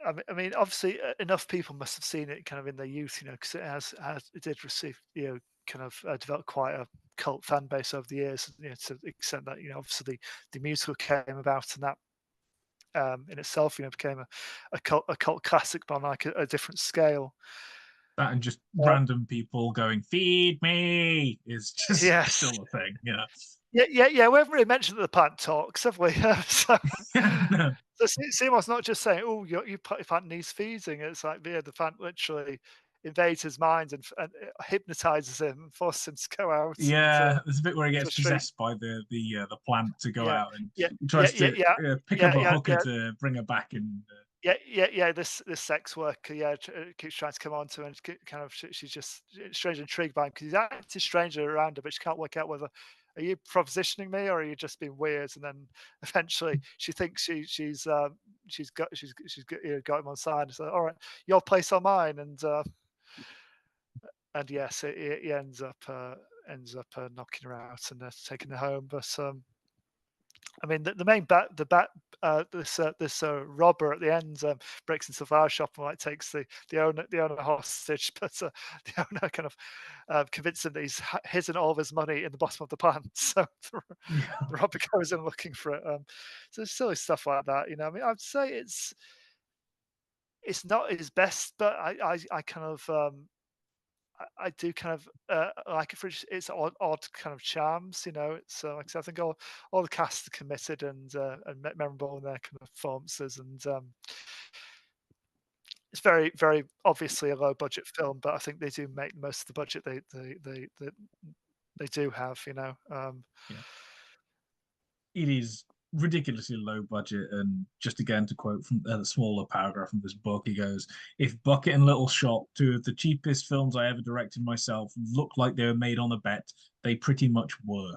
I mean, obviously, enough people must have seen it kind of in their youth, you know, because it did receive, you know, kind of develop quite a cult fan base over the years, you know, to the extent that, you know, obviously the musical came about and that in itself, you know, became a cult classic, but on like a different scale. That and just random people going, "Feed me" is just Yes. still a thing. Yeah. Yeah. We haven't really mentioned the plant talks, have we? So, No. so Seymour's not just saying, "Oh, your plant needs feeding." It's like the plant literally invades his mind and hypnotizes him, and forces him to go out. Yeah, And, there's a bit where he to gets the street. possessed by the plant to go Yeah, out, and yeah, he yeah, tries to pick up a hooker to bring her back. And yeah. This sex worker, keeps trying to come on to her, and kind of she's just strangely intrigued by him because he's acting strangely around her, but she can't work out whether are you propositioning me or are you just being weird. And then eventually she thinks she's got him on side. And so all right, your place or mine, and yes, he ends up knocking her out and taking her home, but. I mean, the main this robber at the end breaks into the flower shop and like takes the owner hostage, but the owner kind of convinces him that he's hidden all of his money in the bottom of the plant. So the robber goes in looking for it. So silly stuff like that, you know. I mean, I'd say it's not his best, but I kind of I do kind of like it for its odd kind of charms, you know. It's like I said, I think all the cast are committed and memorable in their kind of performances, and it's very obviously a low budget film, but I think they do make most of the budget they do have, you know. yeah, it is ridiculously low budget. And just again to quote from the smaller paragraph from this book, he goes, "If Bucket and Little Shop, two of the cheapest films I ever directed myself, looked like they were made on a bet, they pretty much were."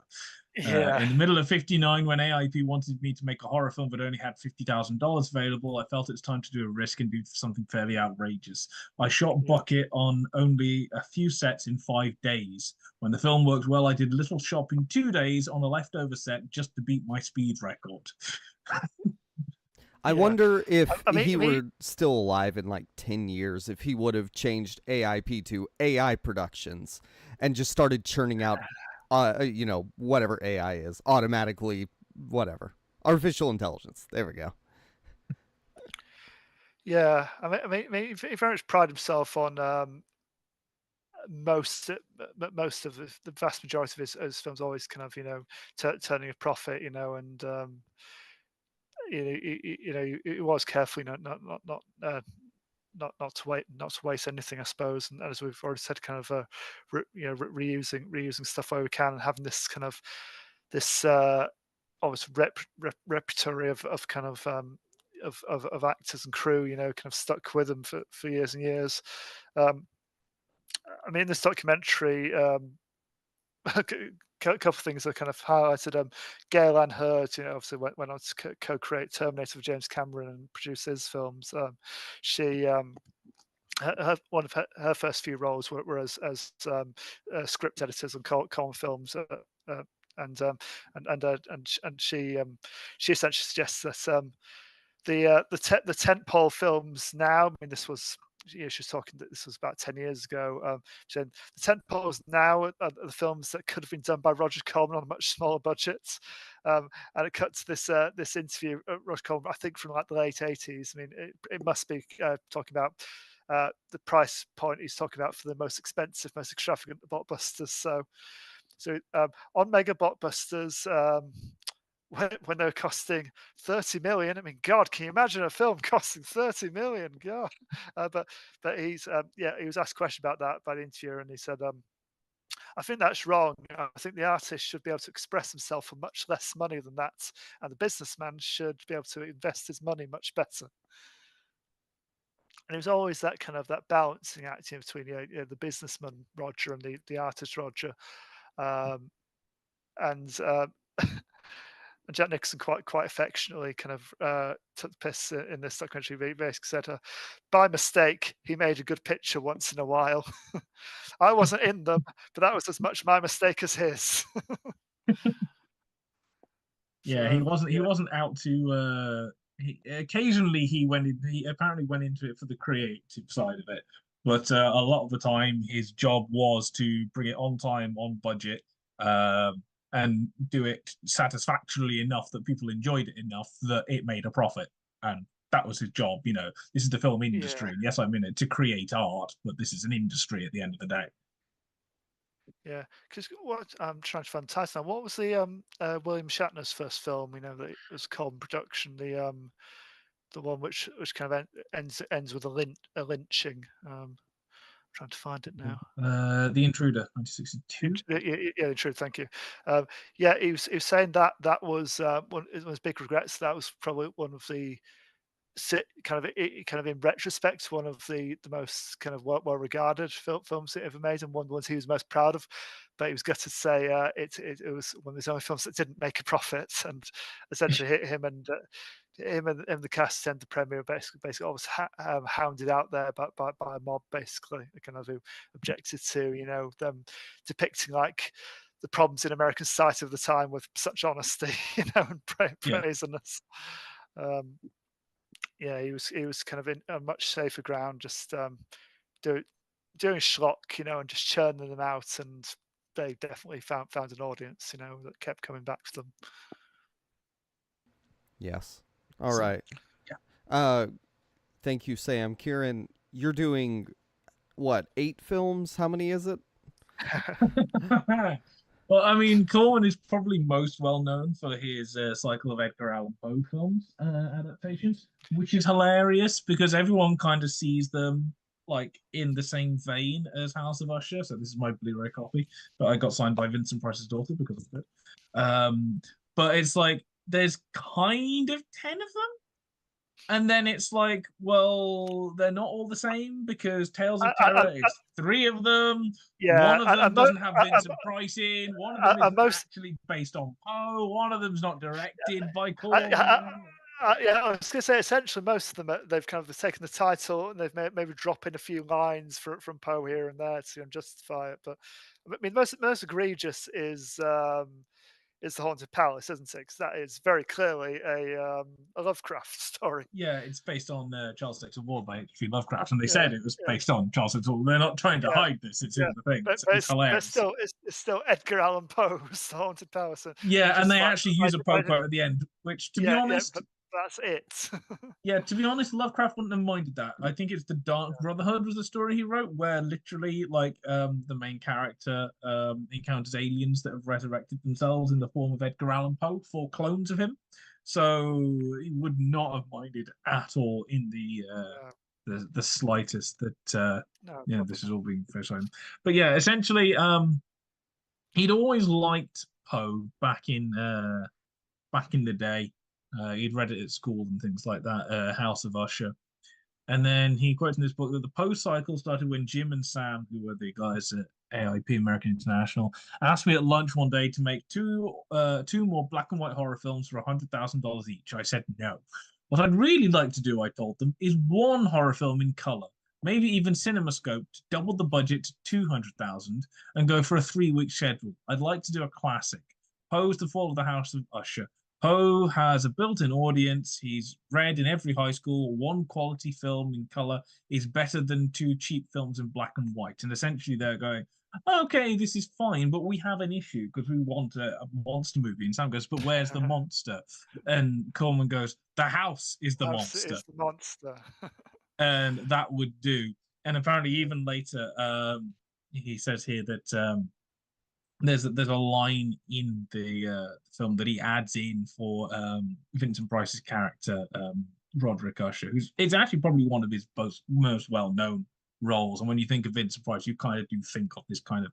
In the middle of '59, when AIP wanted me to make a horror film but only had $50,000 available, I felt it's time to do a risk and do something fairly outrageous. I shot Bucket on only a few sets in 5 days. When the film worked well, I did Little Shop in 2 days on a leftover set just to beat my speed record. I wonder if he were still alive in like 10 years, if he would have changed AIP to AI Productions and just started churning out, you know, whatever AI is, automatically, whatever. Artificial intelligence. There we go. Yeah, I mean, he very much prided himself on most of the vast majority of his films always kind of turning a profit, and he was careful, not to waste anything, I suppose, and as we've already said, kind of reusing stuff where we can, and having this kind of this obvious repertory of kind of actors and crew, kind of stuck with them for years and years. I mean, this documentary, a couple of things that kind of highlighted. Gail Ann Hurd, obviously went on to co-create Terminator with James Cameron and produce his films. She one of her first few roles were as script editors on Colin films, and she essentially suggests that the tentpole films now. I mean, this was. She was talking that this was about 10 years ago. She said the tentpoles now are the films that could have been done by Roger Corman on a much smaller budget. And it cut to this interview, Roger Corman, I think from like the late 80s. I mean, it must be talking about the price point he's talking about for the most expensive, most extravagant blockbusters. So on mega blockbusters, when they're costing 30 million, I mean, God, can you imagine a film costing 30 million? God, but he was asked a question about that by the interviewer, and he said, I think that's wrong. I think the artist should be able to express himself for much less money than that, and the businessman should be able to invest his money much better. And it was always that kind of that balancing act between the businessman Roger and the artist Roger, and Jack Nicholson quite affectionately kind of took the piss in this documentary. He basically said, by mistake, he made a good picture once in a while. I wasn't in them, but that was as much my mistake as his. Yeah, he wasn't out to. Occasionally, he apparently went into it for the creative side of it, but a lot of the time, his job was to bring it on time, on budget. And do it satisfactorily enough that people enjoyed it enough that it made a profit. And that was his job. This is the film industry. Yeah. Yes, I'm in it to create art, but this is an industry at the end of the day. Yeah, because what I'm trying to find the title now. What was the William Shatner's first film? That it was called production. The one which kind of ends with a lynching. Trying to find it now. The Intruder, 1962. Yeah, Intruder. Thank you. Yeah, he was saying that was one of his big regrets. That was probably one of the kind of in retrospect, one of the most kind of well regarded films he ever made, and one of the ones he was most proud of. But he was gutted to say it was one of his only films that didn't make a profit, and essentially hit him and the cast attended the premiere basically always hounded out there by a mob, basically, kind of who objected to them depicting like the problems in American society of the time with such honesty, and brazenness. Yeah, he was kind of in a much safer ground, just doing schlock, and just churning them out, and they definitely found an audience, that kept coming back to them. Yes. All right. Yeah. Thank you, Sam. Kieran, you're doing what, 8 films? How many is it? Well, I mean, Corman is probably most well known for his Cycle of Edgar Allan Poe films adaptations, which is hilarious because everyone kind of sees them like in the same vein as House of Usher. So this is my Blu-ray copy, but I got signed by Vincent Price's daughter because of it. But it's like there's kind of 10 of them. And then it's like, well, they're not all the same because Tales of Terror is 3 of them. Yeah, one of them doesn't have Vincent Price in. One of them is actually based on Poe. One of them's not directed by Corman. Yeah, I was going to say essentially most of them they've kind of taken the title and they've maybe drop in a few lines from Poe here and there to justify it. But I mean, most egregious is the Haunted Palace, isn't it? Because that is very clearly a Lovecraft story. Yeah, it's based on Charles Dixon Ward by H.P. Lovecraft, and they said it was based on Charles Dixon Ward. They're not trying to hide this; it's in the thing. But it's hilarious. It's still Edgar Allan Poe's The Haunted Palace. And they actually use a Poe quote at the end, which, to be honest, That's it. Yeah, to be honest, Lovecraft wouldn't have minded that. I think it's the Dark Brotherhood was the story he wrote, where literally, like, the main character encounters aliens that have resurrected themselves in the form of Edgar Allan Poe, 4 clones of him. So he would not have minded at all in the slightest that No, this is all being first home. But yeah, essentially, he'd always liked Poe back in the day. He'd read it at school and things like that, House of Usher. And then he quotes in this book that the Poe Cycle started when Jim and Sam, who were the guys at AIP, American International, asked me at lunch one day to make two more black and white horror films for $100,000 each. I said no. What I'd really like to do, I told them, is one horror film in color, maybe even CinemaScope, double the budget to 200,000 and go for a 3-week schedule. I'd like to do a classic. Poe's The Fall of the House of Usher. Poe has a built-in audience. He's read in every high school. One quality film in color is better than 2 cheap films in black and white. And essentially they're going, okay, this is fine, but we have an issue because we want a monster movie. And Sam goes, but where's the monster? And Corman goes, the house is the monster. Is the monster. And that would do. And apparently even later, he says here that there's a line in the film that he adds in for Vincent Price's character, Roderick Usher, it's actually probably one of his most well-known roles. And when you think of Vincent Price, you kind of do think of this kind of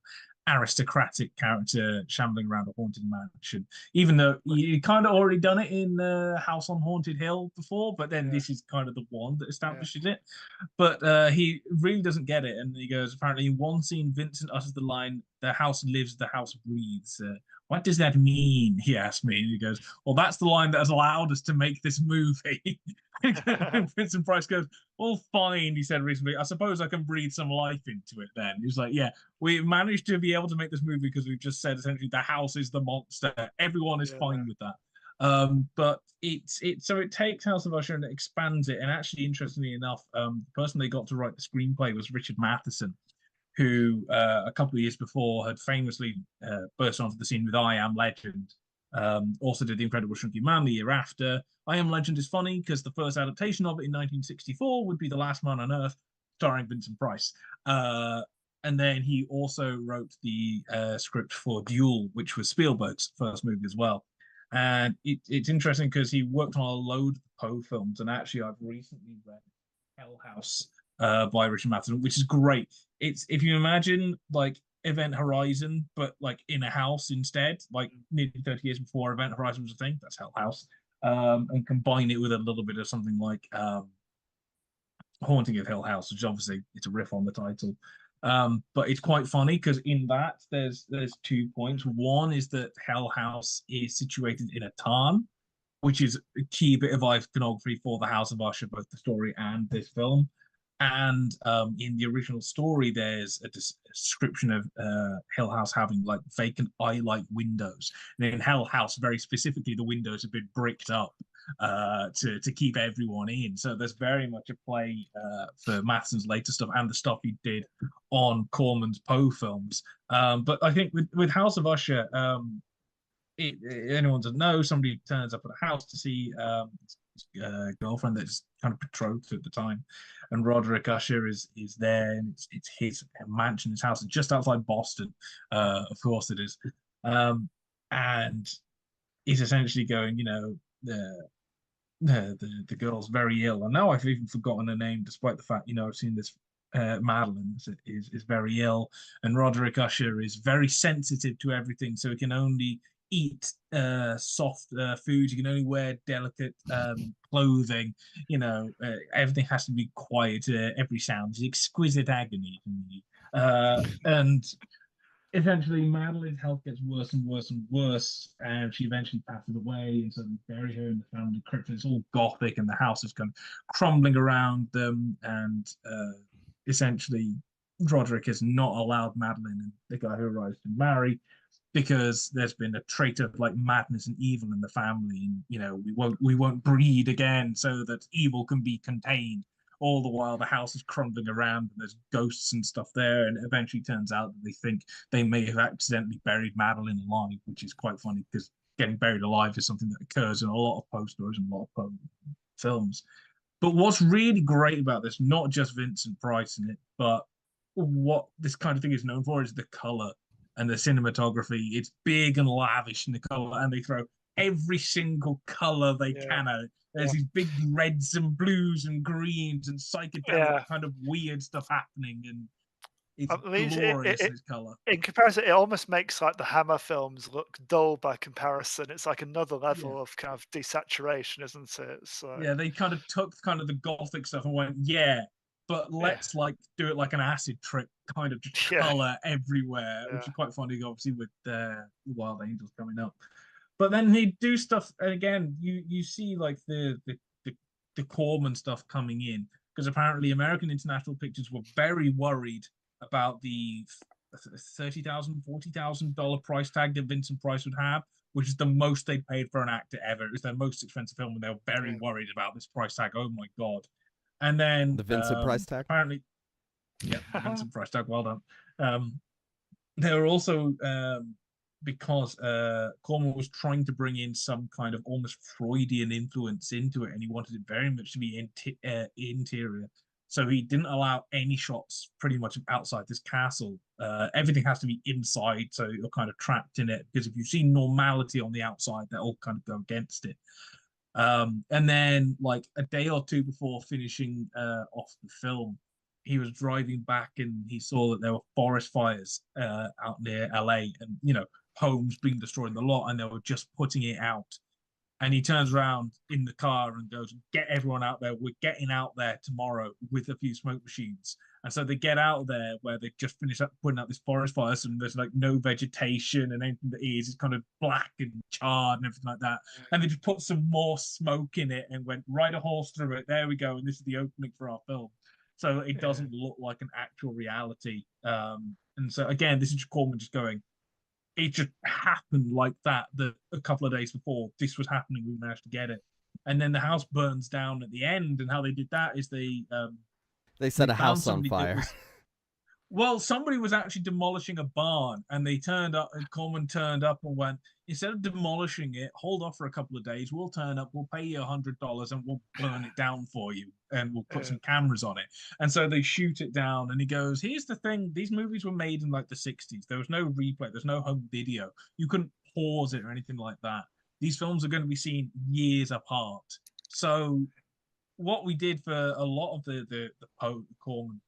aristocratic character shambling around a haunted mansion, even though you kind of already done it in House on Haunted Hill before, but then this is kind of the one that establishes it. But he really doesn't get it, and he goes, apparently in one scene Vincent utters the line, the house lives, the house breathes. What does that mean? He asked me, and he goes, well, that's the line that has allowed us to make this movie. Vincent Price goes, well, fine, he said recently, I suppose I can breathe some life into it then. He was like, yeah, we managed to be able to make this movie because we've just said essentially the house is the monster. Everyone is fine with that. But so it takes House of Usher and it expands it. And actually, interestingly enough, the person they got to write the screenplay was Richard Matheson, who a couple of years before had famously burst onto the scene with I Am Legend. Also did The Incredible Shrinking Man the year after. I Am Legend is funny because the first adaptation of it in 1964 would be The Last Man on Earth, starring Vincent Price. And then he also wrote the script for Duel, which was Spielberg's first movie as well. And it's interesting because he worked on a load of Poe films. And actually, I've recently read Hell House by Richard Matheson, which is great. It's, if you imagine like Event Horizon, but like in a house instead, like nearly 30 years before Event Horizon was a thing, that's Hell House. And combine it with a little bit of something like Haunting of Hill House, which obviously it's a riff on the title. But it's quite funny because in that there's 2 points. One is that Hell House is situated in a tarn, which is a key bit of iconography for the House of Usher, both the story and this film. And in the original story, there's a description of Hill House having like vacant eye-like windows. And in Hell House, very specifically, the windows have been bricked up to keep everyone in. So there's very much a play for Matheson's later stuff and the stuff he did on Corman's Poe films. But I think with House of Usher, anyone doesn't know, somebody turns up at a house to see girlfriend that's kind of betrothed at the time, and Roderick Usher is there, and it's his mansion, his house, just outside Boston. Of course it is, and he's essentially going, the girl's very ill, and now I've even forgotten her name, despite the fact I've seen this. Madeline is very ill, and Roderick Usher is very sensitive to everything, so he can only eat soft food. You can only wear delicate clothing. Everything has to be quiet. Every sound is exquisite agony. And essentially, Madeline's health gets worse and worse and worse, and she eventually passes away. And so they bury her in the family crypt. It's all gothic, and the house is kind of crumbling around them. And essentially, Roderick has not allowed Madeline and the guy who arrives to marry, because there's been a trait of like madness and evil in the family, and we won't breed again, so that evil can be contained. All the while the house is crumbling around and there's ghosts and stuff there, and it eventually turns out that they think they may have accidentally buried Madeline alive, which is quite funny because getting buried alive is something that occurs in a lot of Poe stories and a lot of Poe films. But what's really great about this, not just Vincent Price in it, but what this kind of thing is known for is the color and the cinematography. It's big and lavish in the color, and they throw every single color they can at it. There's these big reds and blues and greens and psychedelic kind of weird stuff happening, and it's glorious in its color. In comparison, it almost makes like the Hammer films look dull by comparison. It's like another level of kind of desaturation, isn't it? So yeah, they kind of took kind of the gothic stuff and went, but let's like do it like an acid trip, kind of just color everywhere, which is quite funny, obviously, with Wild Angels coming up. But then they do stuff, and again, you see like the Corman stuff coming in, because apparently American International Pictures were very worried about the $30,000, $40,000 price tag that Vincent Price would have, which is the most they paid for an actor ever. It was their most expensive film, and they were very worried about this price tag. Oh my god! And then the Vincent Price tag. Apparently, the Vincent Price tag. Well done. They were also because Corman was trying to bring in some kind of almost Freudian influence into it, and he wanted it very much to be interior. So he didn't allow any shots pretty much outside this castle. Everything has to be inside, so you're kind of trapped in it. Because if you see normality on the outside, that all kind of go against it. And then, like a day or two before finishing off the film, he was driving back and he saw that there were forest fires out near LA, and homes being destroyed in the lot, and they were just putting it out. And he turns around in the car and goes, "Get everyone out there. We're getting out there tomorrow with a few smoke machines." And so they get out there where they just finished up putting out this forest fire, and there's like no vegetation, and anything that is kind of black and charred and everything like that. And they just put some more smoke in it and went, "Ride a horse through it. There we go." And this is the opening for our film. So it doesn't look like an actual reality. And so again, this is Corman just going, it just happened like that a couple of days before this was happening, we managed to get it. And then the house burns down at the end, and how they did that is they set a house on fire. Well, somebody was actually demolishing a barn, and they turned up, and Corman turned up and went, "Instead of demolishing it, hold off for a couple of days. We'll turn up, we'll pay you $100, and we'll burn it down for you, and we'll put some cameras on it." And so they shoot it down, and he goes, "Here's the thing, these movies were made in like the 60s. There was no replay, there's no home video. You couldn't pause it or anything like that. These films are going to be seen years apart." So what we did for a lot of the Corman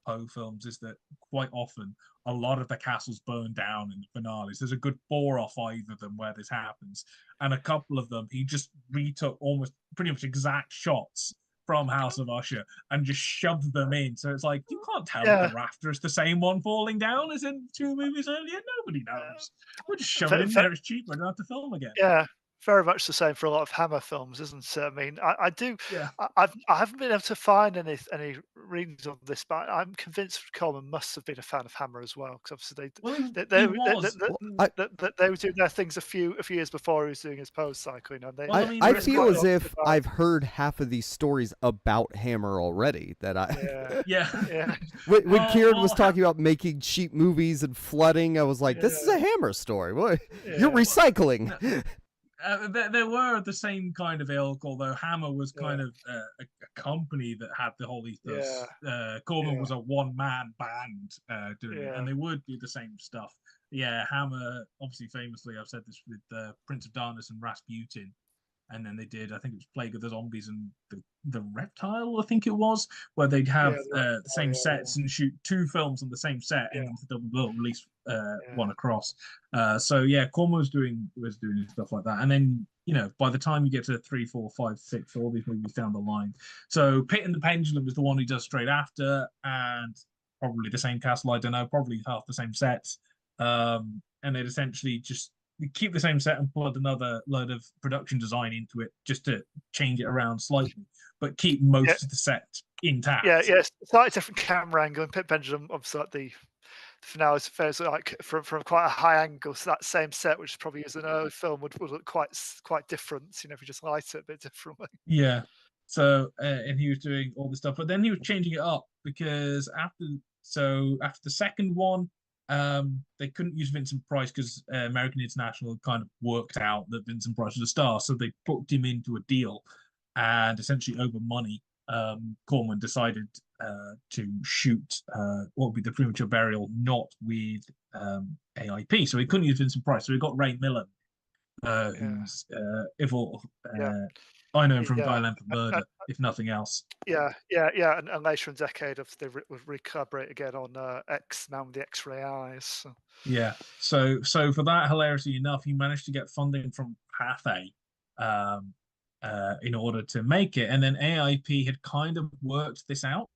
Poe films is that quite often a lot of the castles burn down in the finales. There's a good 4 or 5 of them where this happens, and a couple of them he just retook almost pretty much exact shots from House of Usher and just shoved them in. So it's like, you can't tell the rafter is the same one falling down as in 2 movies earlier. Nobody knows. We'll just shove it in there. It's cheaper. I don't have to film again. Yeah. Very much the same for a lot of Hammer films, isn't it? I mean, I do. Yeah. I haven't been able to find any readings on this, but I'm convinced Coleman must have been a fan of Hammer as well, because obviously they were doing their things a few years before he was doing his Poe Cycle. I feel as if I've heard half of these stories about Hammer already. That when Kieran was talking about making cheap movies and flooding, I was like, this is a Hammer story. What? You're recycling. There were the same kind of ilk, although Hammer was kind of a company that had the whole ethos. Corman was a one-man band doing it, and they would do the same stuff. Yeah, Hammer, obviously famously, I've said this with Prince of Darkness and Rasputin, and then they did, I think it was Plague of the Zombies and the Reptile, I think it was, where they'd have the same sets and shoot 2 films on the same set and then double bill, release one across. So yeah, Corman was doing stuff like that. And then, by the time you get to 3, 4, 5, 6, all these movies down the line. So Pit and the Pendulum is the one he does straight after, and probably the same castle, I don't know, probably half the same sets. And they'd essentially just keep the same set and put another load of production design into it just to change it around slightly, but keep most of the set intact. Slightly different camera angle. And Pit Pendulum, obviously, like the finale is like from quite a high angle, so that same set, which probably is an early film, would look quite different. If you just light it a bit differently. Yeah. So and he was doing all this stuff, but then he was changing it up because after the second one, they couldn't use Vincent Price because American International kind of worked out that Vincent Price was a star, so they booked him into a deal, and essentially over money, Corman decided to shoot what would be the premature burial not with AIP, so he couldn't use Vincent Price, so he got Ray Milland, who's if all I know him from Violent for Murder, if nothing else. And later in the decade, they would recollaborate again on X, Man with the X-Ray Eyes. So. Yeah, so for that, hilariously enough, he managed to get funding from Pathé in order to make it, and then AIP had kind of worked this out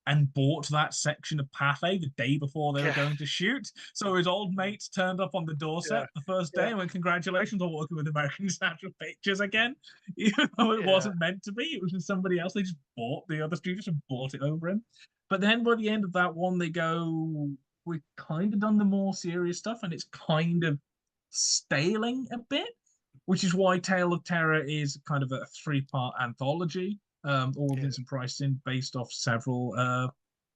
and bought that section of Pathé the day before they were going to shoot. So his old mates turned up on the doorstep the first day and went, "Congratulations on working with American International Pictures again." Even though it wasn't meant to be, it was with somebody else. They just bought the other studios and bought it over him. But then by the end of that one, they go, "We've kind of done the more serious stuff, and it's kind of staling a bit," which is why Tale of Terror is kind of a 3-part anthology. All Vincent Price in, based off several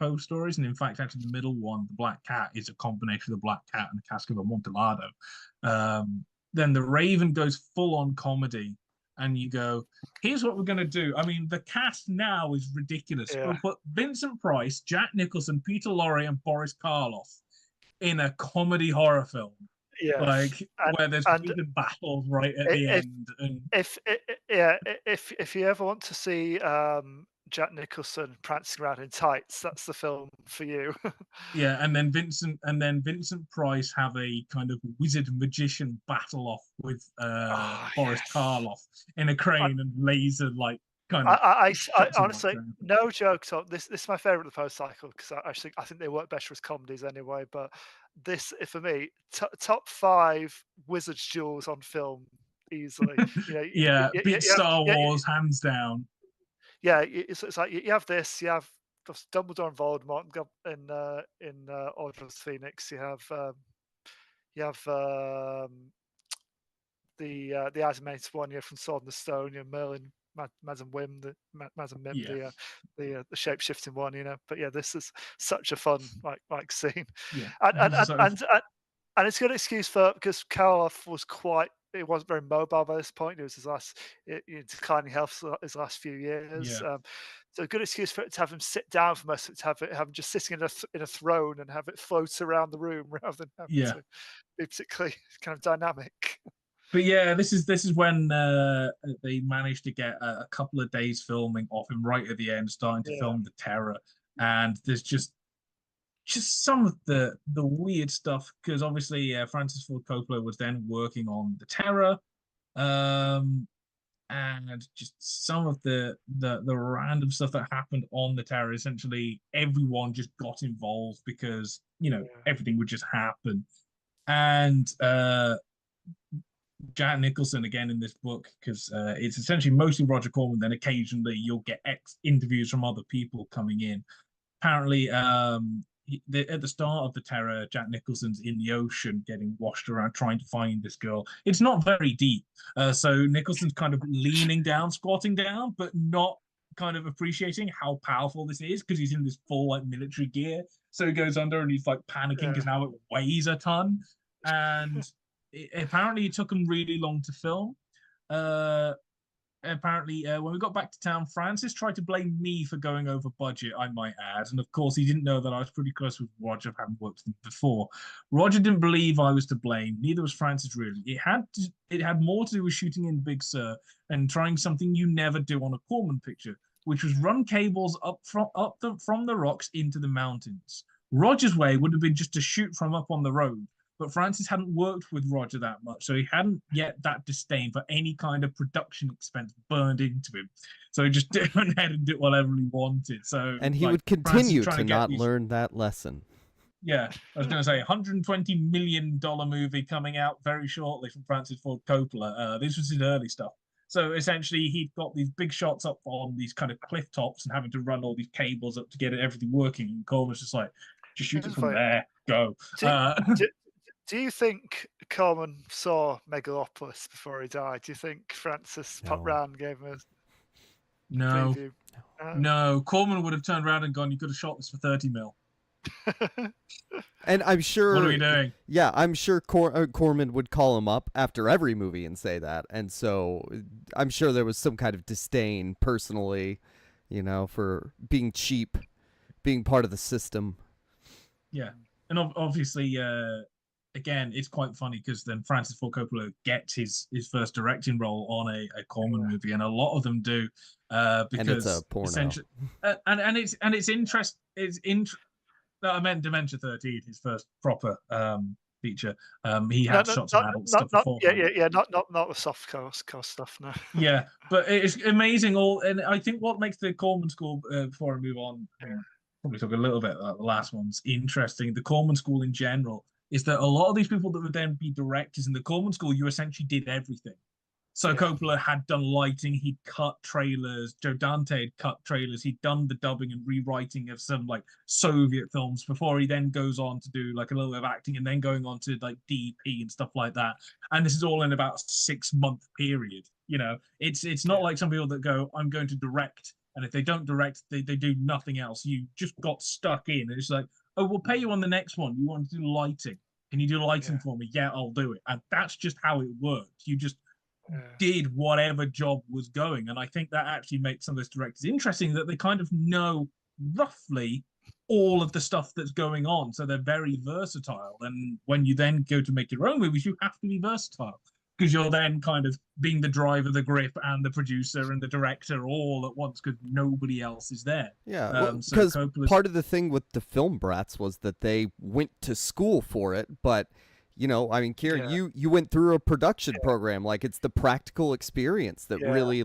Poe stories, and in fact, actually, the middle one, the Black Cat, is a combination of the Black Cat and the Cask of Amontillado. Then the Raven goes full on comedy, and you go, "Here's what we're going to do." I mean, the cast now is ridiculous. We'll put Vincent Price, Jack Nicholson, Peter Lorre, and Boris Karloff in a comedy horror film. Where there's vegan battles right at the end. And if you ever want to see Jack Nicholson prancing around in tights, that's the film for you. and then Vincent Price have a kind of wizard magician battle off with Boris Karloff in a crane and laser kind of. I honestly, no joke. So this is my favorite of the Poe Cycle, because I think they work better as comedies anyway. But this, for me, top 5 wizards duels on film easily. Beat Star Wars hands down. Yeah, it's like you have this, you have Dumbledore and Voldemort in Order of the Phoenix. You have the Asmodeus one, from Sword and the Stone. Merlin, Maz and Wim, the shape shifting one, But this is such a fun scene. And it's a good excuse because Karloff wasn't very mobile by this point. It was his last declining health his last few years. So a good excuse to have him sit down for most of it, to have him just sitting in a throne and have it float around the room rather than having to be particularly kind of dynamic. But this is when they managed to get a couple of days filming off him right at the end, starting to film The Terror, and there's just some of the weird stuff, because obviously Francis Ford Coppola was then working on The Terror, and just some of the random stuff that happened on The Terror. Essentially, everyone just got involved because everything would just happen, and Jack Nicholson again in this book, because it's essentially mostly Roger Corman. Then occasionally you'll get interviews from other people coming in. Apparently, at the start of The Terror, Jack Nicholson's in the ocean getting washed around trying to find this girl. It's not very deep, so Nicholson's kind of leaning down, squatting down, but not kind of appreciating how powerful this is, because he's in this full military gear. So he goes under and he's panicking because now it weighs a ton, and apparently it took him really long to film. Apparently, when we got back to town, Francis tried to blame me for going over budget, I might add. And of course, he didn't know that I was pretty close with Roger, having worked with him before. Roger didn't believe I was to blame. Neither was Francis, really. It had more to do with shooting in Big Sur and trying something you never do on a Corman picture, which was run cables from the rocks into the mountains. Roger's way would have been just to shoot from up on the road. But Francis hadn't worked with Roger that much, so he hadn't yet that disdain for any kind of production expense burned into him. So he just went ahead and did whatever he wanted. And he would continue to not learn that lesson. Yeah, I was going to say, $120 million movie coming out very shortly from Francis Ford Coppola. This was his early stuff. So essentially, he'd got these big shots up on these kind of cliff tops and having to run all these cables up to get everything working. And Corman's just just shoot it from there, go. Do you think Corman saw Megalopolis before he died? Do you think Francis popped round and gave him a preview? No, Corman would have turned around and gone, "You could have shot this for 30 mil." And I'm sure. What are we doing? Yeah, I'm sure Corman would call him up after every movie and say that. And so I'm sure there was some kind of disdain personally, for being cheap, being part of the system. Yeah, and obviously, again, it's quite funny because then Francis Ford Coppola gets his first directing role on a Corman movie, and a lot of them do, because and it's a porno. Essentially, and it's interest. No, I meant Dementia 13, his first proper feature. He had shot some adult stuff before. Yeah, not the soft cost stuff. No. Yeah, but it's amazing. And I think what makes the Corman School, before I move on, probably talk a little bit about the last one's interesting. The Corman School in general is that a lot of these people that would then be directors in the Corman School, you essentially did everything. So Coppola had done lighting, he'd cut trailers, Joe Dante had cut trailers, he'd done the dubbing and rewriting of some like Soviet films before he then goes on to do like a little bit of acting and then going on to like DP and stuff like that. And this is all in about a 6-month period. It's not like some people that go, I'm going to direct, and if they don't direct, they do nothing else. You just got stuck in. It's like, oh, we'll pay you on the next one. You want to do lighting. Can you do lighting for me? Yeah, I'll do it. And that's just how it works. You just did whatever job was going. And I think that actually makes some of those directors interesting, that they kind of know roughly all of the stuff that's going on. So they're very versatile. And when you then go to make your own movies, you have to be versatile, because you're then kind of being the driver, the grip, and the producer and the director all at once, because nobody else is there. Yeah, because part of the thing with the film brats was that they went to school for it, but Kieran, you went through a production program. Like, it's the practical experience that really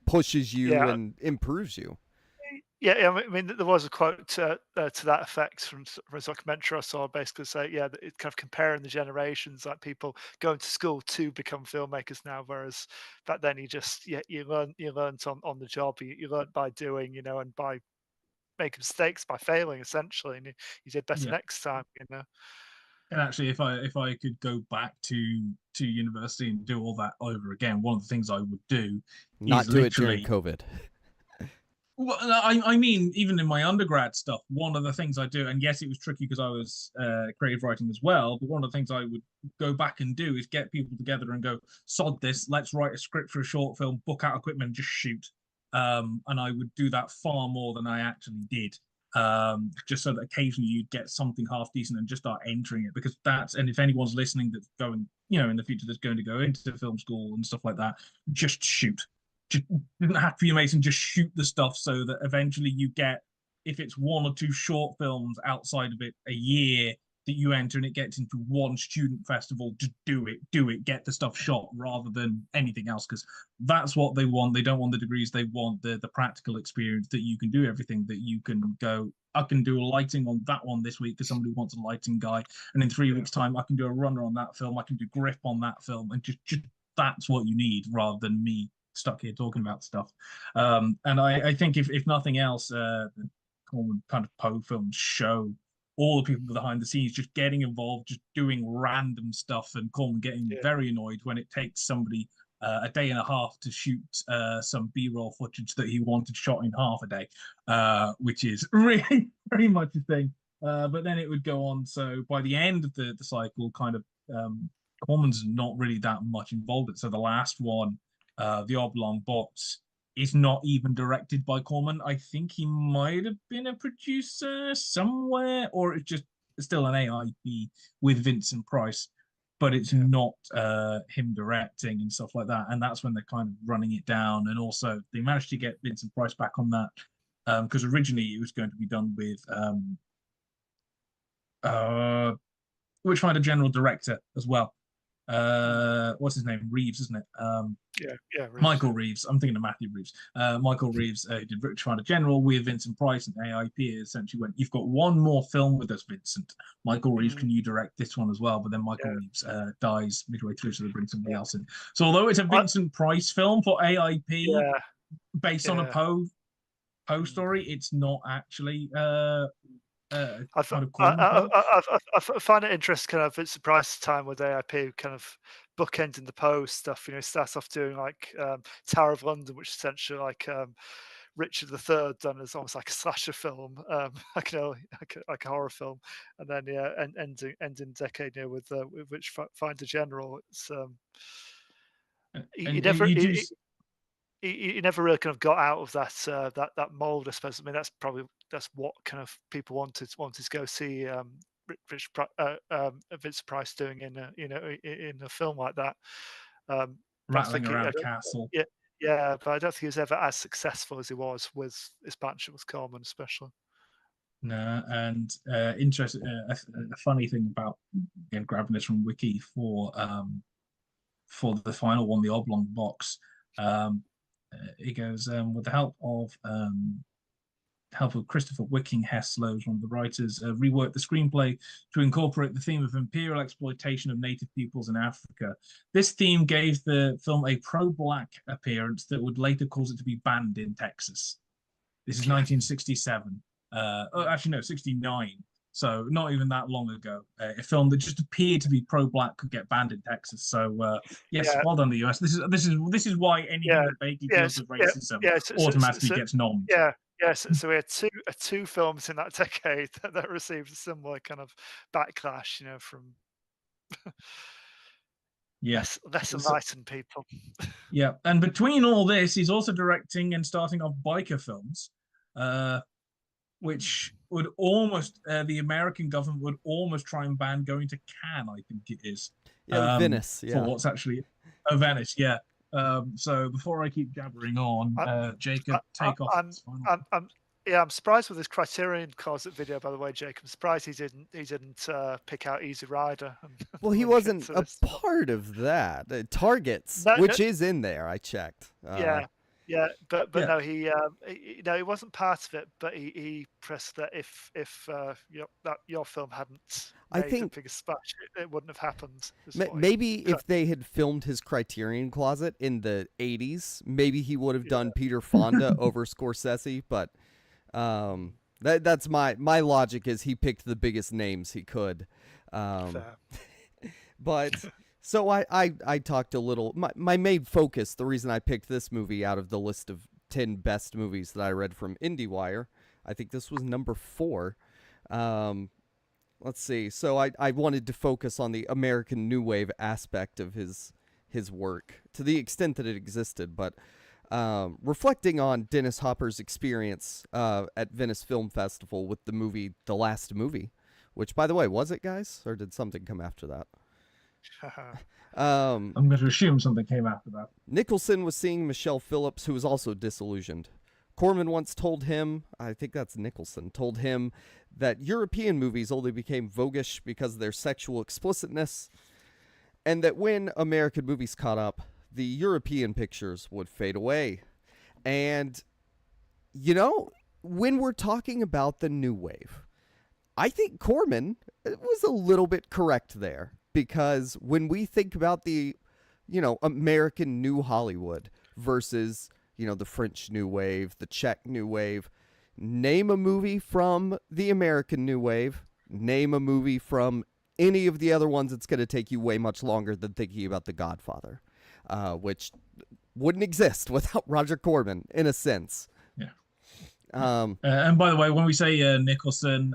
pushes you and improves you. Yeah, I mean, there was a quote to that effect from a documentary I saw, basically say, that it's kind of comparing the generations, like people going to school to become filmmakers now, whereas back then you learned on the job, you learned by doing, and by making mistakes, by failing essentially, and you did better next time, And actually, if I could go back to university and do all that over again, one of the things I would do not is do it during COVID. Well, I mean, even in my undergrad stuff, one of the things I do, and yes, it was tricky because I was creative writing as well, but one of the things I would go back and do is get people together and go, sod this, let's write a script for a short film, book out equipment, and just shoot. And I would do that far more than I actually did. Just so that occasionally you'd get something half decent and just start entering it, because and if anyone's listening that's going, in the future that's going to go into film school and stuff like that, just shoot. Just doesn't have to be amazing, just shoot the stuff so that eventually you get, if it's 1 or 2 short films outside of it a year that you enter and it gets into one student festival, just do it, get the stuff shot rather than anything else, because that's what they want. They don't want the degrees, they want the practical experience, that you can do everything, that you can go, I can do a lighting on that one this week because somebody wants a lighting guy, and in 3 weeks time I can do a runner on that film, I can do grip on that film, and just that's what you need, rather than me stuck here talking about stuff. And I think if nothing else, the Corman kind of Poe films show all the people behind the scenes just getting involved, just doing random stuff, and Corman getting very annoyed when it takes somebody a day and a half to shoot some B-roll footage that he wanted shot in half a day, which is really very much a thing. But then it would go on. So by the end of the cycle, kind of Corman's not really that much involved in it. So the last one, The Oblong Box, is not even directed by Corman. I think he might have been a producer somewhere, or it's just still an AIP with Vincent Price, but it's not him directing and stuff like that. And that's when they're kind of running it down. And also they managed to get Vincent Price back on that, because originally it was going to be done with which find a general director as well. What's his name? Reeves, isn't it? Reeves. Michael Reeves. I'm thinking of Matthew Reeves. Michael Reeves did Rich Find a General with Vincent Price, and AIP essentially went, you've got one more film with us, Vincent. Michael Reeves, can you direct this one as well? But then Michael Reeves dies midway through, so they bring somebody else in. So although it's a Vincent Price film for AIP, based on a Poe story, it's not actually I find it interesting, kind of it's Price's time with AIP, kind of bookending the Poe stuff. Starts off doing like Tower of London, which is essentially like Richard III done as almost like a slasher film, like like a horror film, and then ending decade with which finds a general. It's he And never you do. he never really kind of got out of that mold, I suppose. I mean, that's what kind of people wanted to go see Vincent Price doing in in a film like that. But I Rattling think around a castle. yeah, but I don't think he was ever as successful as he was with his partnership with Corman, especially. No, and interesting. A funny thing about grabbing this from Wiki for the final one, the oblong box. It goes with the help of Christopher Wicking Heslows, one of the writers, reworked the screenplay to incorporate the theme of imperial exploitation of native peoples in Africa. This theme gave the film a pro-black appearance that would later cause it to be banned in Texas. This is 1967. Actually, no, 69. So not even that long ago. A film that just appeared to be pro-black could get banned in Texas. So yes, well done, the US. This is why anything that vaguely deals with racism automatically gets nommed. Yes, so we had two films in that decade that received a similar kind of backlash, from less enlightened people. Yeah, and between all this, he's also directing and starting off biker films, which would almost the American government would almost try and ban going to Cannes, I think it is. Venice, for what's actually Venice, yeah. So before I keep jabbering on, Jacob, take off. I'm surprised with this Criterion Closet video, by the way, Jacob. I'm surprised he didn't pick out Easy Rider. Well, he wasn't a part of that. Targets, which is in there. I checked. But no, he wasn't part of it. But he pressed that if your film hadn't made the biggest splash, it wouldn't have happened. Maybe if they had filmed his Criterion Closet in the 80s, maybe he would have done Peter Fonda over Scorsese. But that's my logic is he picked the biggest names he could. But so I talked a little. My main focus, the reason I picked this movie out of the list of 10 best movies that I read from IndieWire, I think this was number 4. Let's see. So I wanted to focus on the American New Wave aspect of his work to the extent that it existed. But reflecting on Dennis Hopper's experience at Venice Film Festival with the movie The Last Movie, which, by the way, was it, guys? Or did something come after that? I'm going to assume something came after that. Nicholson was seeing Michelle Phillips, who was also disillusioned. Corman once told him, I think that's Nicholson, told him that European movies only became voguish because of their sexual explicitness, and that when American movies caught up, the European pictures would fade away. And, when we're talking about the New Wave, I think Corman was a little bit correct there. Because when we think about the, American New Hollywood versus, the French New Wave, the Czech New Wave, name a movie from the American New Wave, name a movie from any of the other ones, it's going to take you way much longer than thinking about The Godfather, which wouldn't exist without Roger Corman, in a sense. Yeah. And by the way, when we say Nicholson,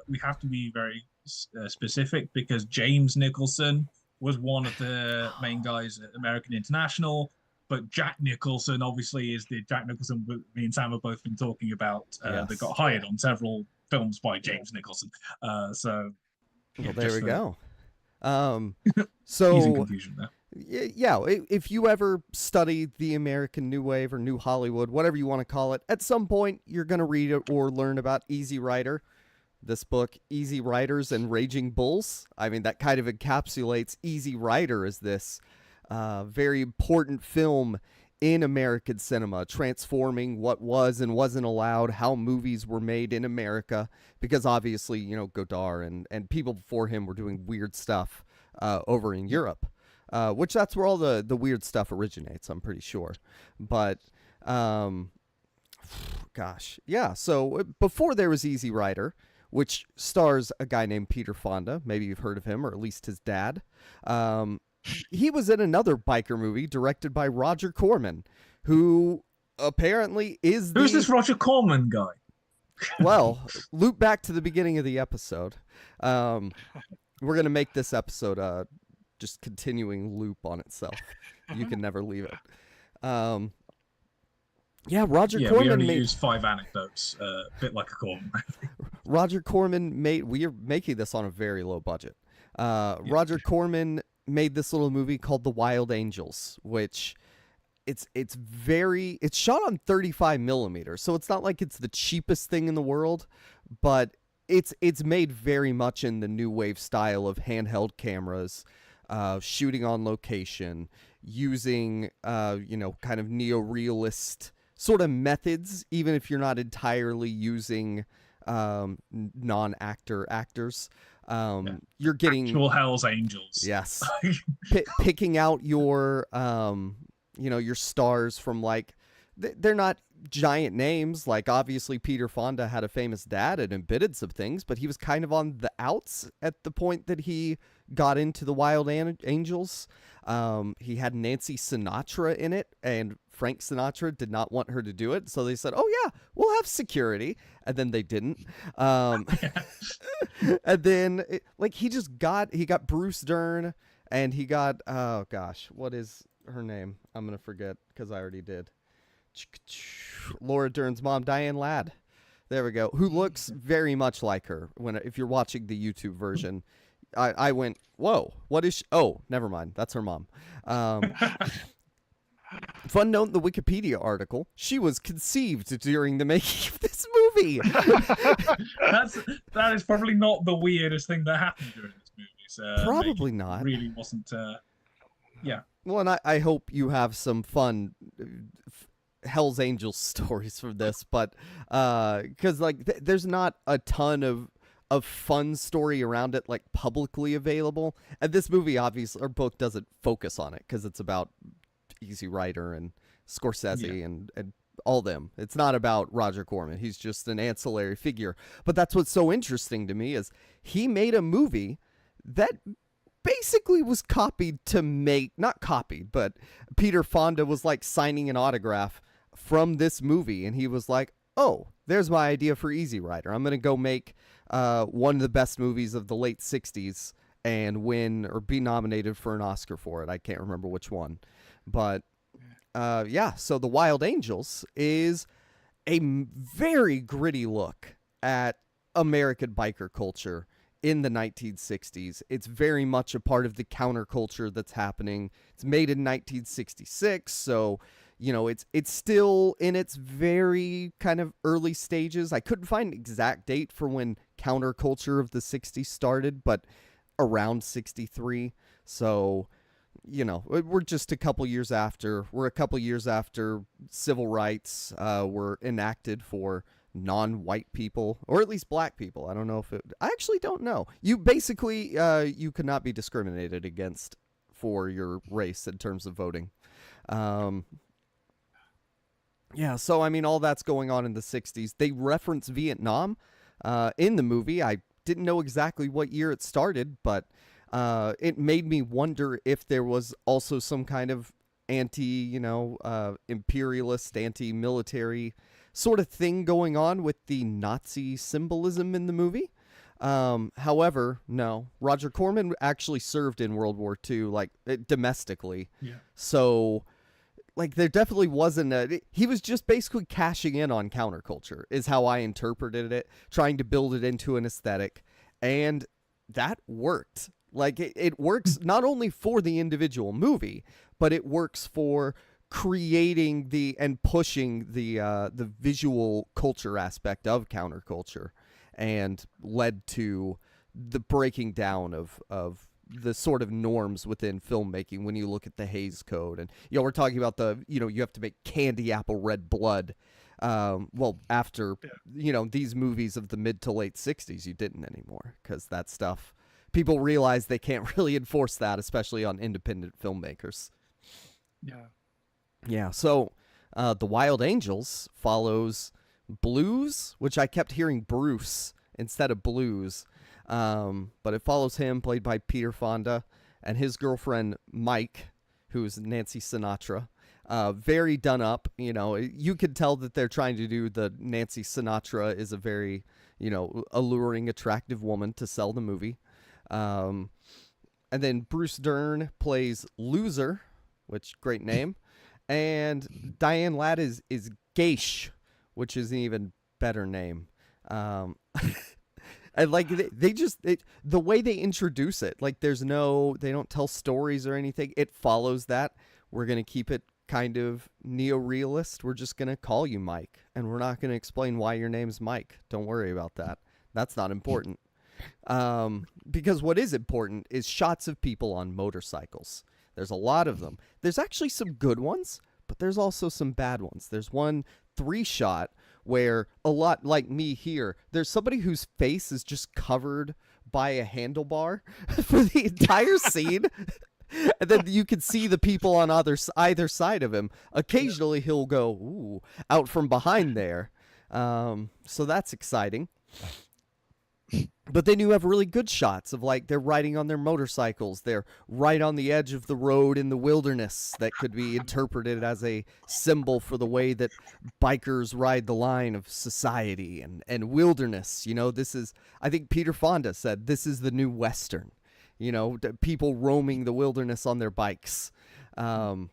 we have to be very specific because James Nicholson was one of the main guys at American International, but Jack Nicholson obviously is the Jack Nicholson me and Sam have both been talking about that got hired on several films by James Nicholson. So there we go. So easy confusion there. Yeah, if you ever study the American New Wave or New Hollywood, whatever you want to call it, at some point you're going to read or learn about Easy Rider. This book, Easy Riders and Raging Bulls. I mean, that kind of encapsulates Easy Rider as this very important film in American cinema, transforming what was and wasn't allowed, how movies were made in America, because obviously, Godard and people before him were doing weird stuff over in Europe, which that's where all the weird stuff originates, I'm pretty sure. But, gosh, yeah, so before there was Easy Rider, which stars a guy named Peter Fonda. Maybe you've heard of him, or at least his dad. He was in another biker movie directed by Roger Corman, who apparently is Who's this Roger Corman guy? Well, loop back to the beginning of the episode. We're going to make this episode just continuing loop on itself. You can never leave it. Roger Corman we only use 5 anecdotes, a bit like a Corman. Roger Corman we're making this on a very low budget. Roger Corman made this little movie called The Wild Angels, which it's shot on 35 millimeters, so it's not like it's the cheapest thing in the world, but it's made very much in the new wave style of handheld cameras, shooting on location, using kind of neo-realist sort of methods, even if you're not entirely using non-actor actors. You're getting actual Hell's Angels. Yes. Picking out your your stars from, like, they're not giant names. Like, obviously Peter Fonda had a famous dad and embitted some things, but he was kind of on the outs at the point that he got into the Wild Angels. He had Nancy Sinatra in it, and Frank Sinatra did not want her to do it, so they said, "Oh yeah, we'll have security," and then they didn't. And then he got Bruce Dern, and he got what is her name? I'm gonna forget because I already did. Laura Dern's mom, Diane Ladd. There we go. Who looks very much like her. If you're watching the YouTube version, I went, whoa, what is she? Oh, never mind. That's her mom. Fun note in the Wikipedia article, she was conceived during the making of this movie. That is probably not the weirdest thing that happened during this movie. So probably not. Really wasn't. Yeah. Well, and I hope you have some fun Hell's Angels stories from this, but because there's not a ton of fun story around it, like, publicly available, and this movie obviously, or book, doesn't focus on it because it's about Easy Rider and Scorsese and all them. It's not about Roger Corman. He's just an ancillary figure. But that's what's so interesting to me is he made a movie that basically was copied to make, not copied, but Peter Fonda was like signing an autograph from this movie, and he was like, oh, there's my idea for Easy Rider. I'm going to go make one of the best movies of the late 60s and win or be nominated for an Oscar for it. I can't remember which one. But so The Wild Angels is a very gritty look at American biker culture in the 1960s. It's very much a part of the counterculture that's happening. It's made in 1966, so it's still in its very kind of early stages. I couldn't find an exact date for when counterculture of the 60s started, but around 63. So, we're just a couple years after. We're a couple years after civil rights were enacted for non-white people, or at least black people. I don't know I actually don't know. You basically, you could not be discriminated against for your race in terms of voting. So I mean, all that's going on in the 60s. They reference Vietnam in the movie. I didn't know exactly what year it started, but it made me wonder if there was also some kind of imperialist, anti-military sort of thing going on with the Nazi symbolism in the movie. However, no. Roger Corman actually served in World War II, like, domestically. Yeah. So, like, there definitely wasn't he was just basically cashing in on counterculture, is how I interpreted it, trying to build it into an aesthetic, and that worked. Like, it works not only for the individual movie, but it works for creating and pushing the visual culture aspect of counterculture, and led to the breaking down of the sort of norms within filmmaking when you look at the Hays Code. And we're talking about you have to make candy apple red blood. After these movies of the mid to late 60s, you didn't anymore, because that stuff, people realize they can't really enforce that, especially on independent filmmakers. Yeah, so The Wild Angels follows Blues, which I kept hearing Bruce instead of Blues, but it follows him, played by Peter Fonda, and his girlfriend Mike, who's Nancy Sinatra. very done up. You know, you could tell that they're trying to do the Nancy Sinatra is a very, you know, alluring, attractive woman to sell the movie. And then Bruce Dern plays Loser, which great name. And Diane Ladd is Geish, which is an even better name. And like the way they introduce it, like they don't tell stories or anything. It follows that. We're going to keep it kind of neo-realist. We're just going to call you Mike, and we're not going to explain why your name's Mike. Don't worry about that. That's not important. Because what is important is shots of people on motorcycles. There's a lot of them. There's actually some good ones, but there's also some bad ones. There's one 3-shot where, a lot like me here, there's somebody whose face is just covered by a handlebar for the entire scene. And then you can see the people on either side of him. Occasionally he'll go, ooh, out from behind there. So that's exciting. But then you have really good shots of, like, they're riding on their motorcycles. They're right on the edge of the road in the wilderness that could be interpreted as a symbol for the way that bikers ride the line of society and wilderness. You know, this is, I think Peter Fonda said, this is the new Western. You know, people roaming the wilderness on their bikes,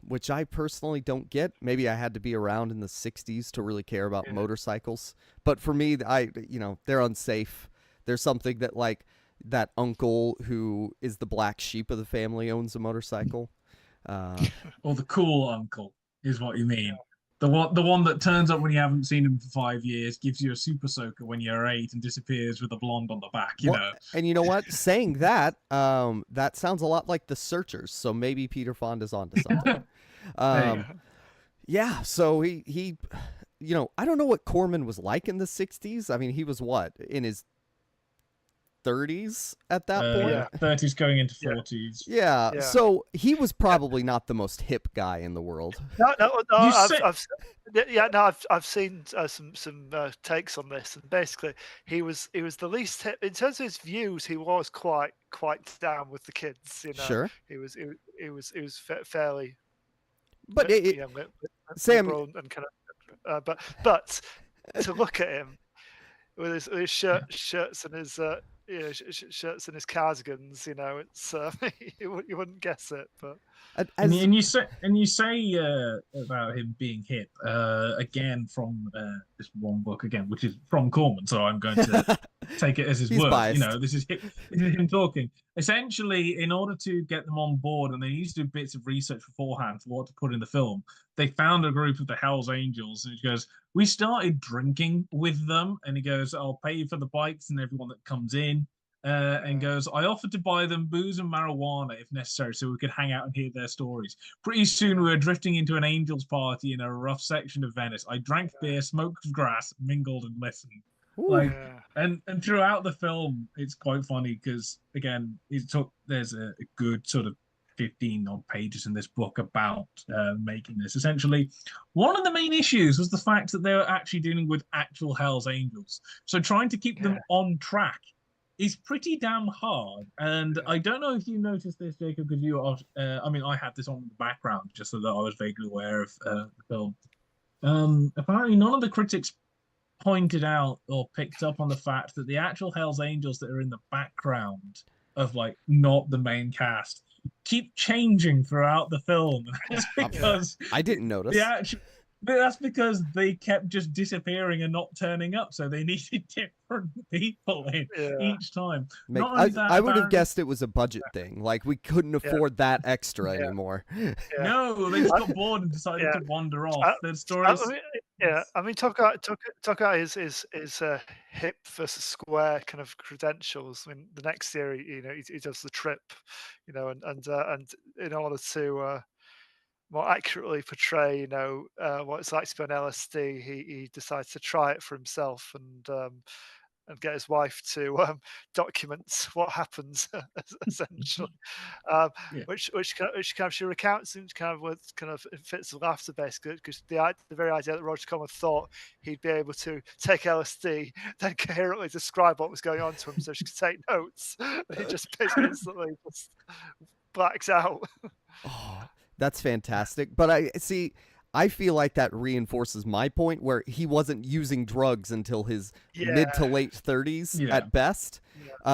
which I personally don't get. Maybe I had to be around in the 60s to really care about motorcycles. But for me, they're unsafe. There's something that, like, that uncle who is the black sheep of the family owns a motorcycle. Or the cool uncle is what you mean. The one that turns up when you haven't seen him for 5 years, gives you a super soaker when you're 8, and disappears with a blonde on the back, you know. And you know what? Saying that, that sounds a lot like The Searchers, so maybe Peter Fonda's onto something. Yeah, so he, you know, I don't know what Corman was like in the 60s. I mean, he was what, in his 30s at that point? Yeah, 30s going into 40s. Yeah, so he was probably not the most hip guy in the world. No, I've seen some takes on this, and basically he was the least hip in terms of his views. He was quite down with the kids, you know. Sure, he was fairly, but Sam and kind of, but to look at him with his shirts and his shirts and his cardigans, you know, it's you wouldn't guess it. But and you say about him being hip again from this one book again, which is from Corman, so I'm going to take it as his word. Biased. You know, this is him talking. Essentially, in order to get them on board, and they need to do bits of research beforehand for what to put in the film, they found a group of the Hells Angels, and he goes, we started drinking with them, and he goes, I'll pay for the bikes and everyone that comes in. And goes, I offered to buy them booze and marijuana if necessary so we could hang out and hear their stories. Pretty soon we were drifting into an angels party in a rough section of Venice. I drank beer, smoked grass, mingled and listened. And throughout the film, it's quite funny because, again, there's a good sort of 15 odd pages in this book about making this. Essentially, one of the main issues was the fact that they were actually dealing with actual Hells Angels. So trying to keep them on track is pretty damn hard. And I don't know if you noticed this, Jacob, because you are, I mean, I had this on the background just so that I was vaguely aware of the film. Apparently none of the critics pointed out or picked up on the fact that the actual Hells Angels that are in the background of, like, not the main cast keep changing throughout the film. That's because I didn't notice. That's because they kept just disappearing and not turning up, so they needed different people in each time. I would have guessed it was a budget thing. Like, we couldn't afford that extra anymore. No, they just got bored and decided to wander off. Their stories. I mean, talk about his hip versus square kind of credentials. I mean, the next year, you know, he does the trip, you know, and in order to more accurately portray, you know, what it's like to be on LSD, he decides to try it for himself and get his wife to document what happens, essentially, which she recounts and kind of fits of laughter, basically, because the very idea that Roger Corman thought he'd be able to take LSD, then coherently describe what was going on to him, so she could take notes, and he just instantly just blacks out. That's fantastic. But I feel like that reinforces my point where he wasn't using drugs until his mid to late 30s at best.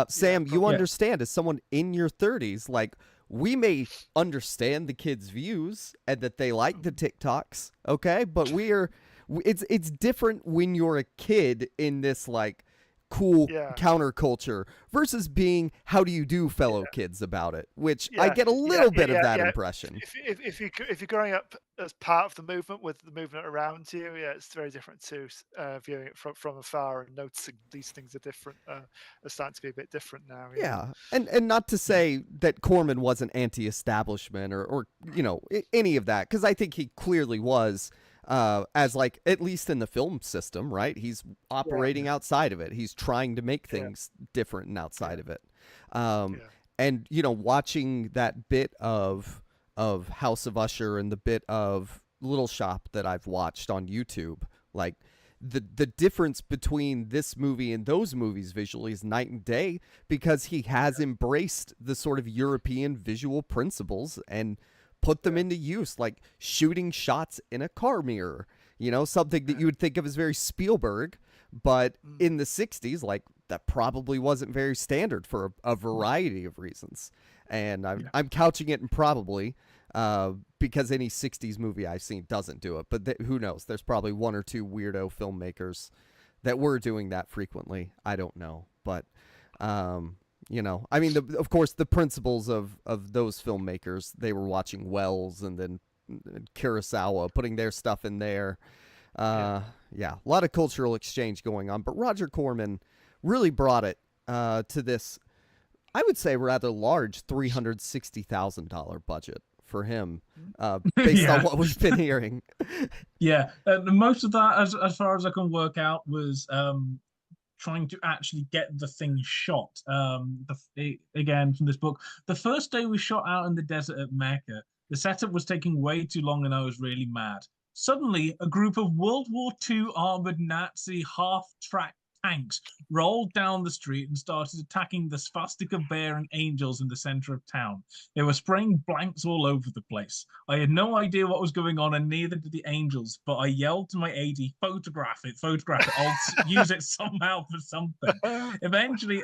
Sam, you understand, as someone in your 30s, like, we may understand the kids' views and that they like the TikToks, okay? But it's different when you're a kid in this, like, cool counterculture versus being how do you do fellow kids about it, which I get a little bit of that impression. If you're growing up as part of the movement with the movement around you, it's very different to viewing it from afar and noticing these things are different. Are starting to be a bit different now. And not to say that Corman wasn't anti-establishment or any of that, because I think he clearly was. As, like, at least in the film system, right? He's operating outside of it. He's trying to make things different and outside of it. And, watching that bit of House of Usher and the bit of Little Shop that I've watched on YouTube, like, the difference between this movie and those movies visually is night and day, because he has embraced the sort of European visual principles and put them into use, like shooting shots in a car mirror, something that you would think of as very Spielberg, but in the 60s, like, that probably wasn't very standard for a variety of reasons. And I'm couching it in probably, because any 60s movie I've seen doesn't do it, but who knows? There's probably one or two weirdo filmmakers that were doing that frequently. I don't know, but I mean, of course, the principles of those filmmakers, they were watching Wells and then Kurosawa, putting their stuff in there. A lot of cultural exchange going on. But Roger Corman really brought it to this, I would say, rather large $360,000 budget for him, based on what we've been hearing. Most of that, as far as I can work out, was trying to actually get the thing shot. Again, from this book, the first day we shot out in the desert at Mecca, the setup was taking way too long and I was really mad. Suddenly, a group of World War II armored Nazi half-track tanks rolled down the street and started attacking the swastika bearing angels in the center of town. They were spraying blanks all over the place. I had no idea what was going on, and neither did the angels, but I yelled to my AD, photograph it, I'll use it somehow for something. Eventually,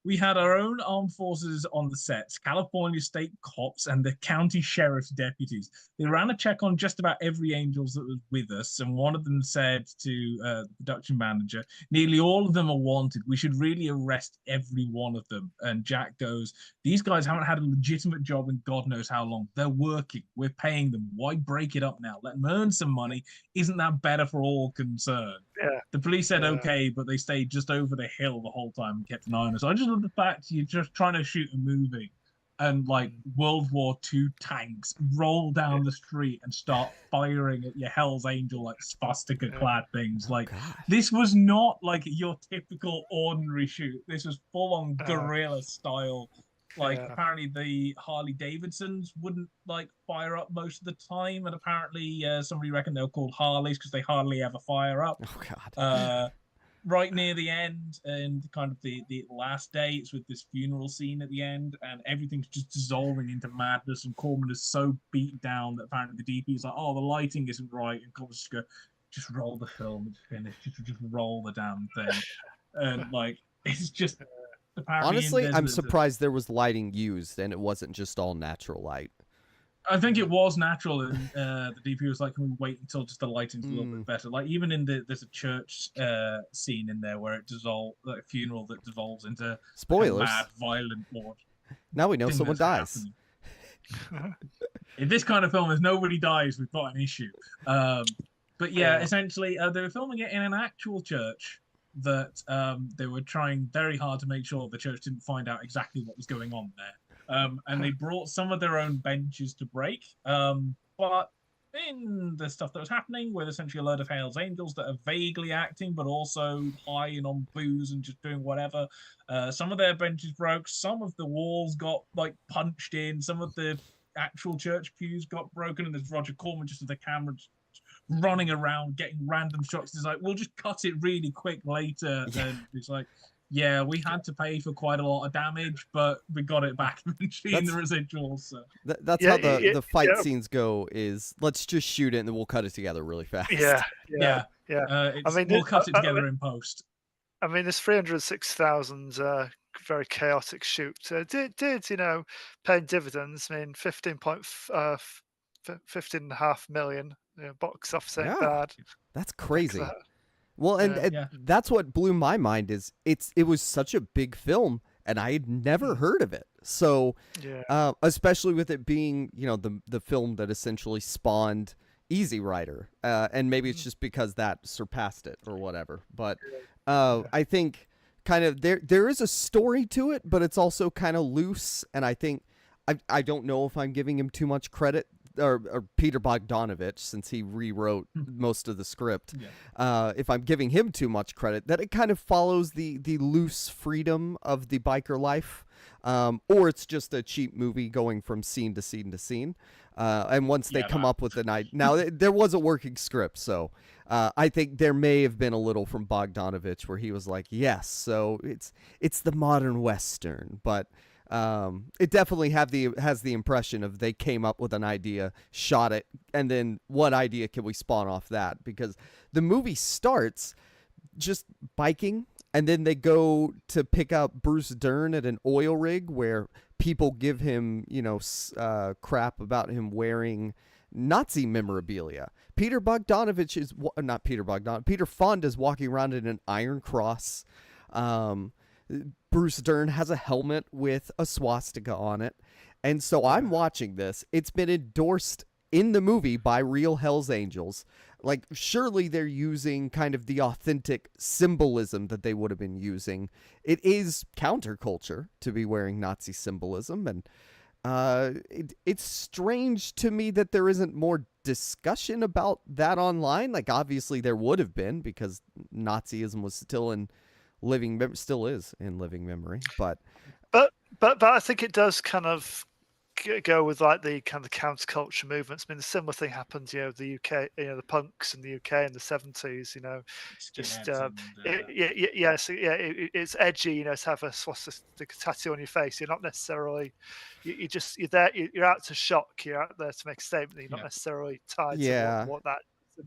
we had our own armed forces on the sets, California state cops and the county sheriff's deputies. They ran a check on just about every Angels that was with us, and one of them said to the production manager, nearly all of them are wanted. We should really arrest every one of them. And Jack goes, these guys haven't had a legitimate job in God knows how long. They're working. We're paying them. Why break it up now? Let them earn some money. Isn't that better for all concerned? The police said okay, but they stayed just over the hill the whole time and kept an eye on us. I just love the fact you're just trying to shoot a movie and, like, World War II tanks roll down the street and start firing at your Hell's Angel, like, swastika-clad things. Like, this was not, like, your typical ordinary shoot. This was full-on guerrilla style. Like, apparently the Harley Davidsons wouldn't, like, fire up most of the time, and apparently somebody reckoned they were called Harleys because they hardly ever fire up. Right near the end, and kind of the last day, it's with this funeral scene at the end, and everything's just dissolving into madness, and Corman is so beat down that apparently the DP is like, oh, the lighting isn't right, and Corman's just go, just roll the film, it's finished, just roll the damn thing. And, like, it's just... Honestly, I'm surprised there was lighting used and it wasn't just all natural light. I think it was natural, and the DP was like, can we wait until just the lighting's a little bit better? Like, even in there's a church scene in there where it dissolves, like a funeral that dissolves into spoilers, mad, violent war. Now we know someone dies. In this kind of film, if nobody dies, we've got an issue. But yeah, essentially, they were filming it in an actual church that they were trying very hard to make sure the church didn't find out exactly what was going on there. And they brought some of their own benches to break. But in the stuff that was happening with essentially a load of Hell's Angels that are vaguely acting, but also high and on booze and just doing whatever, some of their benches broke. Some of the walls got, like, punched in. Some of the actual church pews got broken. And there's Roger Corman just with the camera running around getting random shots. He's like, we'll just cut it really quick later. And it's like, yeah, we had to pay for quite a lot of damage, but we got it back eventually in the residuals. So. That's how the fight scenes go. Is let's just shoot it and then we'll cut it together really fast. Yeah. I mean, we'll cut it together in post. I mean, this 306,000 very chaotic shoot did paying dividends. I mean, 15.5 million box office ain't bad. That's crazy. Well, and that's what blew my mind is it was such a big film and I had never heard of it. So, especially with it being the film that essentially spawned Easy Rider, and maybe it's just because that surpassed it or whatever. But I think kind of there is a story to it, but it's also kind of loose. And I think I don't know if I'm giving him too much credit, or Peter Bogdanovich, since he rewrote most of the script. If I'm giving him too much credit, that it kind of follows the loose freedom of the biker life, or it's just a cheap movie going from scene to scene to scene. And once they come up with an idea, now there was a working script, so I think there may have been a little from Bogdanovich where he was like, yes, so it's the modern Western, but it definitely has the impression of they came up with an idea, shot it, and then what idea can we spawn off that? Because the movie starts just biking, and then they go to pick up Bruce Dern at an oil rig where people give him, crap about him wearing Nazi memorabilia. Peter Fonda is walking around in an Iron Cross. Bruce Dern has a helmet with a swastika on it. And so I'm watching this. It's been endorsed in the movie by real Hells Angels. Like, surely they're using kind of the authentic symbolism that they would have been using. It is counterculture to be wearing Nazi symbolism. And it's strange to me that there isn't more discussion about that online. Like, obviously there would have been, because Nazism was still is in living memory, but I think it does kind of go with like the kind of counterculture movements. I mean, the similar thing happened, the UK, the punks in the UK in the 70s, it's edgy, to have a swastika tattoo on your face. You're not necessarily, you're there, you're out to shock, you're out there to make a statement. You're not necessarily tied to what that.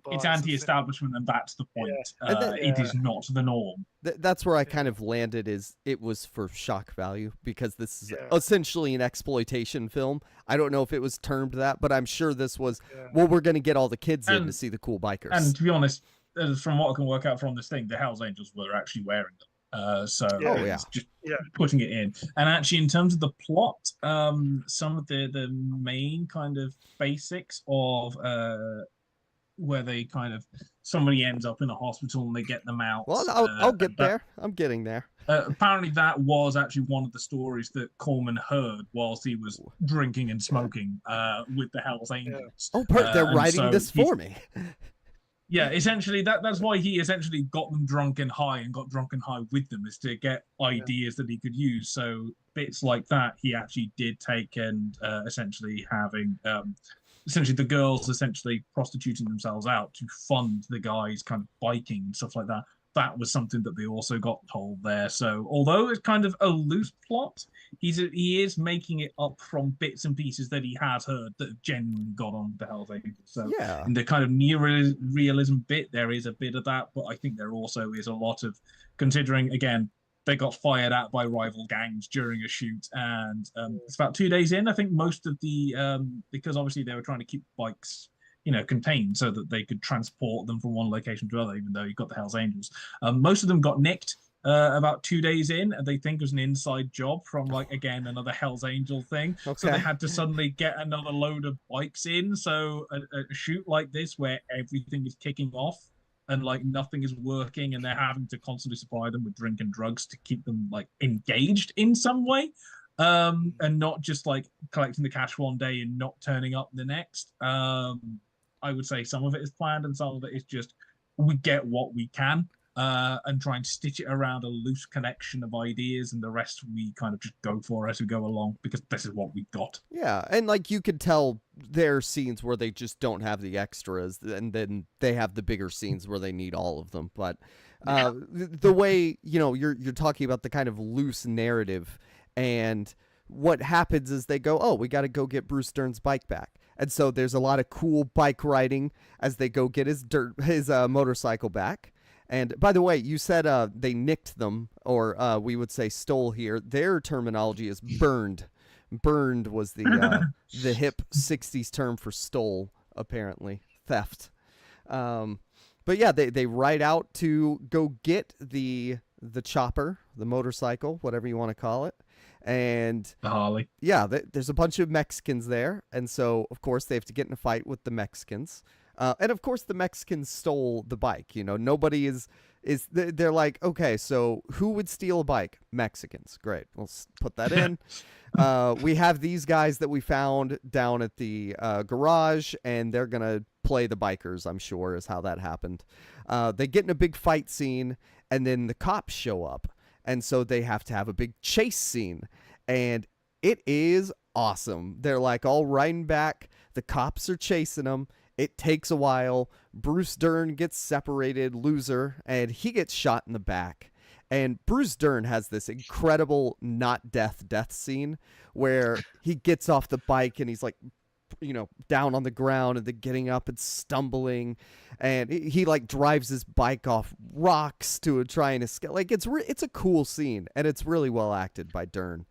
It's anti-establishment, and that's the point. It is not the norm. That's where I kind of landed, is it was for shock value, because this is essentially an exploitation film. I don't know if it was termed that, but I'm sure this was, we're going to get all the kids in to see the cool bikers. And to be honest, from what I can work out from this thing, the Hells Angels were actually wearing them. Just putting it in. And actually, in terms of the plot, some of the main kind of basics of where they kind of, somebody ends up in a hospital and they get them out. Well, I'll get there. I'm getting there. Apparently that was actually one of the stories that Corman heard whilst he was drinking and smoking with the Hells Angels. Oh, they're writing this for me. Yeah, essentially that's why he essentially got them drunk and high, and got drunk and high with them, is to get ideas that he could use. So bits like that he actually did take, and essentially having essentially the girls essentially prostituting themselves out to fund the guys kind of biking and stuff like that. That was something that they also got told there. So although it's kind of a loose plot, he is making it up from bits and pieces that he has heard that have genuinely got on the Hells Angels. So in the kind of near-realism bit, there is a bit of that, but I think there also is a lot of, considering, again, they got fired at by rival gangs during a shoot, and it's about 2 days in. I think most of the because obviously they were trying to keep bikes, contained so that they could transport them from one location to another, even though you got the Hells Angels. Most of them got nicked about 2 days in, and they think it was an inside job from, like, again, another Hells Angel thing. Okay. So they had to suddenly get another load of bikes in. So a shoot like this, where everything is kicking off and like nothing is working, and they're having to constantly supply them with drink and drugs to keep them like engaged in some way, and not just like collecting the cash one day and not turning up the next. I would say some of it is planned and some of it is just, we get what we can. and try and stitch it around a loose collection of ideas, and the rest we kind of just go for as we go along because this is what we got. Yeah, and like you could tell there are scenes where they just don't have the extras, and then they have the bigger scenes where they need all of them. But the way you're talking about the kind of loose narrative, and what happens is they go, oh, we got to go get Bruce Dern's bike back. And so there's a lot of cool bike riding as they go get his motorcycle back. And by the way, you said they nicked them, or we would say stole here. Their terminology is burned. Burned was the hip 60s term for stole, apparently. Theft. But yeah, they ride out to go get the chopper, the motorcycle, whatever you want to call it. And the Harley. Yeah, there's a bunch of Mexicans there, and so of course they have to get in a fight with the Mexicans. And of course the Mexicans stole the bike. Nobody is they're like, okay, so who would steal a bike? Mexicans. Great, we'll put that in. We have these guys that we found down at the garage, and they're gonna play the bikers, I'm sure, is how that happened. They get in a big fight scene, and then the cops show up. And so they have to have a big chase scene. And it is awesome. They're like all riding back. The cops are chasing them. It takes a while. Bruce Dern gets separated, loser, and he gets shot in the back. And Bruce Dern has this incredible not death scene where he gets off the bike and he's like, down on the ground, and then getting up and stumbling, and he like drives his bike off rocks to try and escape. Like it's a cool scene, and it's really well acted by Dern.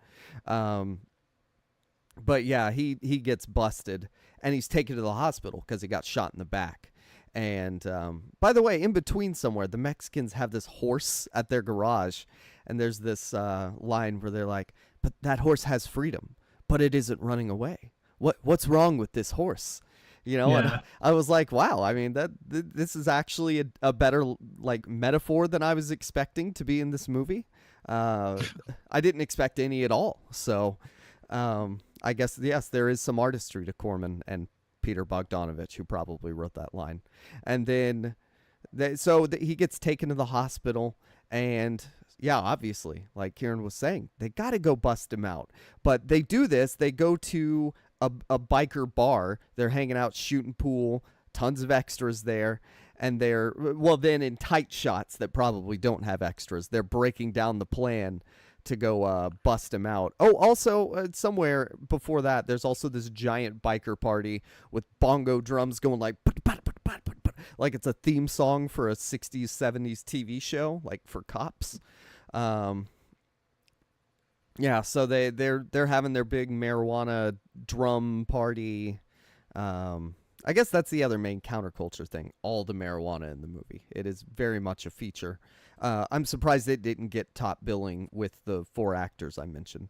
But yeah, he gets busted, and he's taken to the hospital because he got shot in the back. And by the way, in between somewhere, the Mexicans have this horse at their garage, and there's this line where they're like, "But that horse has freedom, but it isn't running away. What's wrong with this horse?" And I was like, wow, I mean, this is actually a better like metaphor than I was expecting to be in this movie. I didn't expect any at all. So I guess, yes, there is some artistry to Corman and Peter Bogdanovich, who probably wrote that line. And then he gets taken to the hospital, and yeah, obviously, like Kieran was saying, they got to go bust him out. But they do this. They go to a biker bar. They're hanging out, shooting pool, tons of extras there. And they're, well, then in tight shots that probably don't have extras, they're breaking down the plan to go bust him out. Oh, also, somewhere before that, there's also this giant biker party with bongo drums going like it's a theme song for a 60s, 70s TV show, like for cops. Yeah, so they're having their big marijuana drum party. I guess that's the other main counterculture thing, all the marijuana in the movie. It is very much a feature. I'm surprised it didn't get top billing with the 4 actors I mentioned.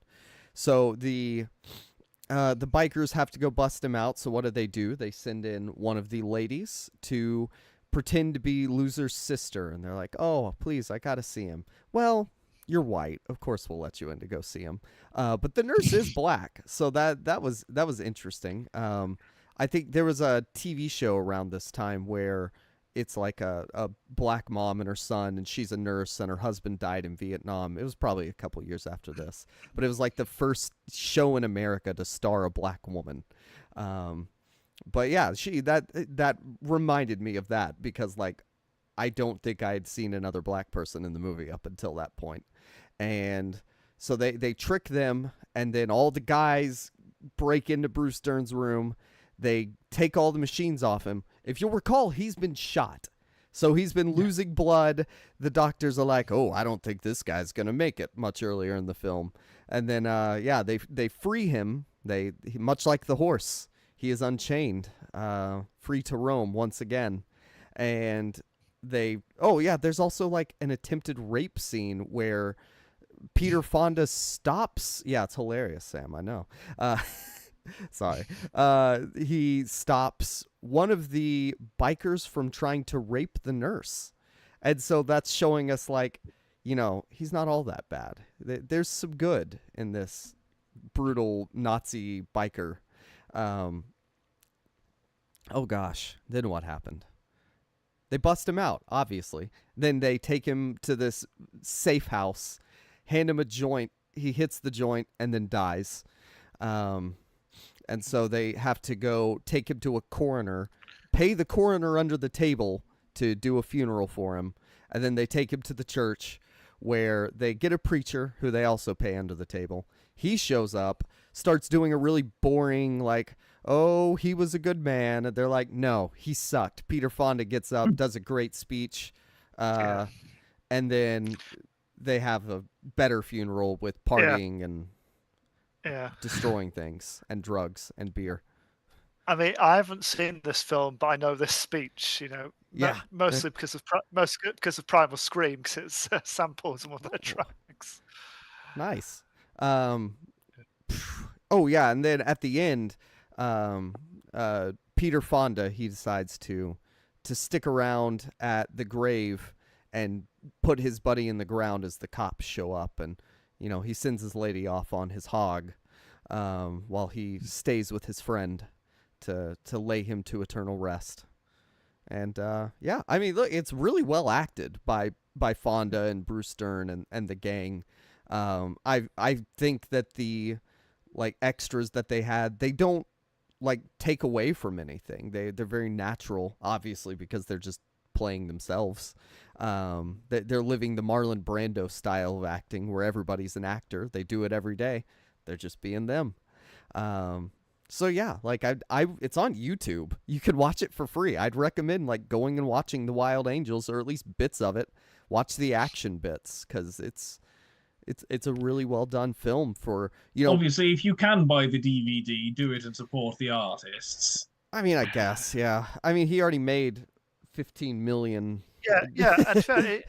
So the bikers have to go bust him out. So what do? They send in one of the ladies to pretend to be Loser's sister, and they're like, "Oh, please, I gotta see him." Well, you're white, of course we'll let you in to go see him. But the nurse is black, so that was interesting. I think there was a TV show around this time where it's like a black mom and her son, and she's a nurse, and her husband died in Vietnam. It was probably a couple years after this, but it was like the first show in America to star a black woman. But yeah, that reminded me of that, because like I don't think I had seen another black person in the movie up until that point. And so they trick them, and then all the guys break into Bruce Dern's room. They take all the machines off him. If you'll recall, he's been shot. So he's been losing blood. The doctors are like, "Oh, I don't think this guy's going to make it," much earlier in the film. And then, they free him. Much like the horse, he is unchained, free to roam once again. And there's also like an attempted rape scene where Peter Fonda stops. Yeah, it's hilarious, Sam, I know. Sorry. He stops one of the bikers from trying to rape the nurse. And so that's showing us, like, he's not all that bad. There's some good in this brutal Nazi biker. Oh gosh, then what happened? They bust him out, obviously. Then they take him to this safe house, hand him a joint. He hits the joint and then dies. And so they have to go take him to a coroner, pay the coroner under the table to do a funeral for him. And then they take him to the church where they get a preacher who they also pay under the table. He shows up, starts doing a really boring, like, oh, he was a good man. And they're like, no, he sucked. Peter Fonda gets up, does a great speech. And then they have a better funeral with partying and destroying things and drugs and beer. I mean, I haven't seen this film, but I know this speech. Mostly because of Primal Scream, because it's samples in one of their tracks. Nice. Oh yeah, and then at the end, Peter Fonda, he decides to stick around at the grave and put his buddy in the ground as the cops show up, and he sends his lady off on his hog, while he stays with his friend to lay him to eternal rest. And I mean, look, it's really well acted by Fonda and Bruce Dern and the gang. I think that the extras that they had, they don't take away from anything. They're very natural, obviously, because they're just playing themselves. They're living the Marlon Brando style of acting, where everybody's an actor. They do it every day. They're just being them. So yeah, it's on YouTube. You could watch it for free. I'd recommend going and watching The Wild Angels, or at least bits of it. Watch the action bits, because it's a really well done film. For obviously, if you can buy the DVD, do it and support the artists. I mean, I guess, yeah. I mean, he already made 15 million. Yeah. And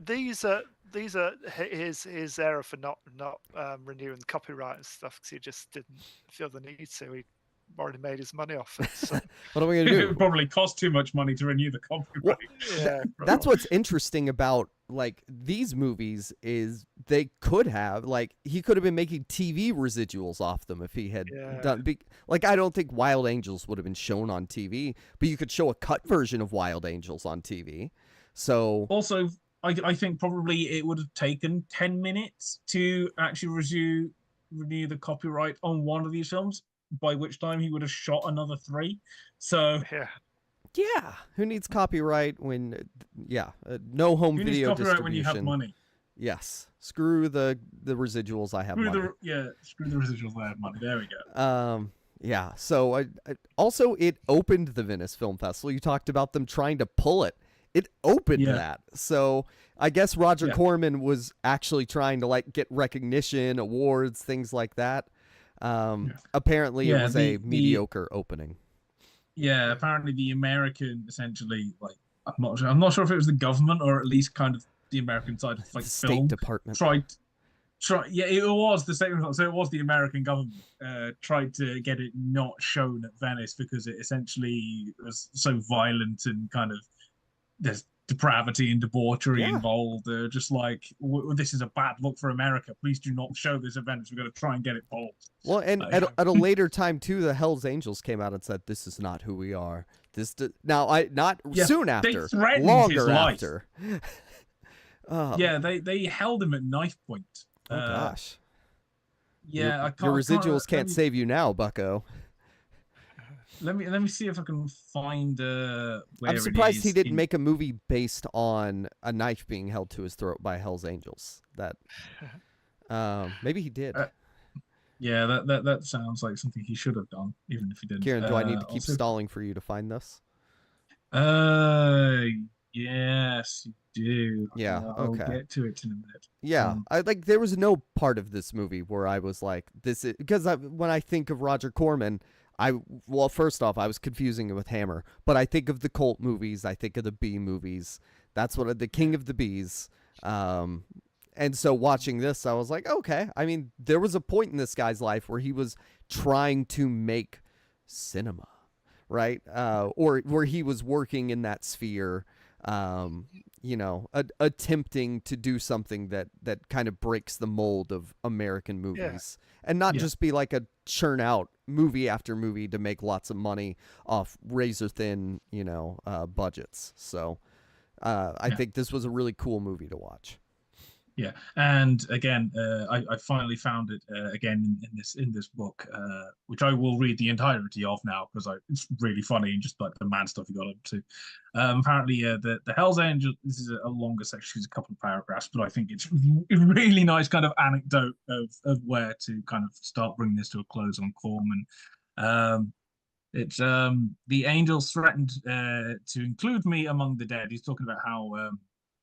these are his error for not renewing the copyright and stuff, because he just didn't feel the need to. He already made his money off it. So. What are we gonna do? It would probably cost too much money to renew the copyright. Well, that's what's interesting about these movies, is they could have he could have been making TV residuals off them if he had done. I don't think Wild Angels would have been shown on TV, but you could show a cut version of Wild Angels on TV. So also, I think probably it would have taken 10 minutes to actually renew the copyright on one of these films, by which time he would have shot another 3. So yeah, who needs copyright when no home who video needs copyright distribution when you have money? Yes, screw the residuals. I have money. Screw the residuals. I have money. There we go. Yeah. So I also, it opened the Venice Film Festival. You talked about them trying to pull it. It opened that. So I guess Roger Corman was actually trying to get recognition, awards, things like that. Apparently it was a mediocre opening. Yeah, apparently the American, essentially, I'm not sure if it was the government, or at least kind of the American side of the film, State Department it was the State Department. So it was the American government tried to get it not shown at Venice, because it essentially was so violent, and kind of there's depravity and debauchery involved. They're just this is a bad look for America. Please do not show this at Venice. We're going to try and get it pulled. Well, and at a later time too, the Hells Angels came out and said, "This is not who we are." Soon after, longer after. They held him at knife point. Oh gosh. Yeah, your residuals can't save you now, Bucko. Let me see if I can find. I'm surprised he didn't make a movie based on a knife being held to his throat by Hell's Angels. That maybe he did. That sounds like something he should have done, even if he didn't. Kieran, do I need to keep stalling for you to find this? Yes, you do. Yeah, okay. I'll get to it in a minute. Yeah, there was no part of this movie where I was like, this is, because when I think of Roger Corman, first off, I was confusing it with Hammer, but I think of the cult movies, I think of the B movies. That's what the King of the Bees. And so watching this, I was like, okay. I mean, there was a point in this guy's life where he was trying to make cinema, right? Or where he was working in that sphere. attempting to do something that kind of breaks the mold of American movies, and not just be like a churn out movie after movie to make lots of money off razor thin, budgets. So I think this was a really cool movie to watch. Yeah, and again, I finally found it again in this book, which I will read the entirety of now because it's really funny and just like the mad stuff he got up to. Apparently, the Hell's Angels. This is a longer section, it's a couple of paragraphs, but I think it's a really nice kind of anecdote of where to kind of start bringing this to a close on Corman. It's the angels threatened to include me among the dead. He's talking about how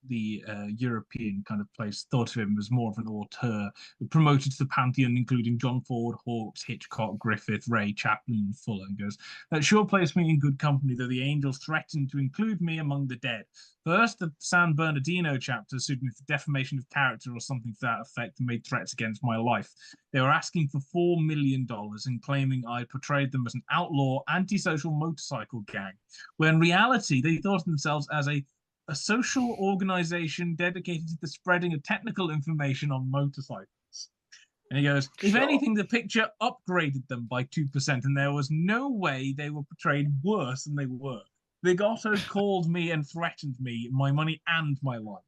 the European kind of place thought of him as more of an auteur, promoted to the pantheon, including John Ford, Hawks, Hitchcock, Griffith, Ray, Chaplin, and Fuller. And goes, that sure placed me in good company, though the angels threatened to include me among the dead. First, the San Bernardino chapter sued me for defamation of character or something to that effect and made threats against my life. They were asking for $4 million and claiming I portrayed them as an outlaw, antisocial motorcycle gang, when in reality they thought of themselves as a social organization dedicated to the spreading of technical information on motorcycles. And he goes, if anything, the picture upgraded them by 2%, and there was no way they were portrayed worse than they were. Bigotto called me and threatened me, my money and my life.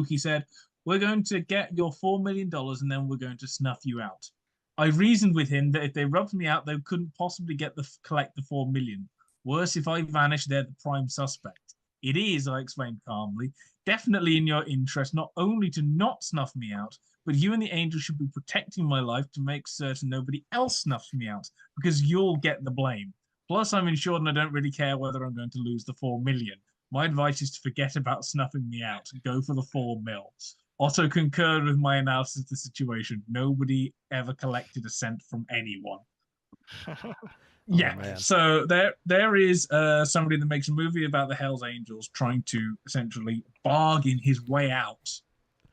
He said, we're going to get your $4 million and then we're going to snuff you out. I reasoned with him that if they rubbed me out, they couldn't possibly collect the $4 million. Worse, if I vanish, they're the prime suspect. It is, I explained calmly, definitely in your interest not only to not snuff me out, but you and the angel should be protecting my life to make certain nobody else snuffs me out, because you'll get the blame. Plus, I'm insured and I don't really care whether I'm going to lose the $4 million. My advice is to forget about snuffing me out. Go for the $4 million. Otto concurred with my analysis of the situation. Nobody ever collected a cent from anyone. Yeah, so there is somebody that makes a movie about the Hells Angels trying to essentially bargain his way out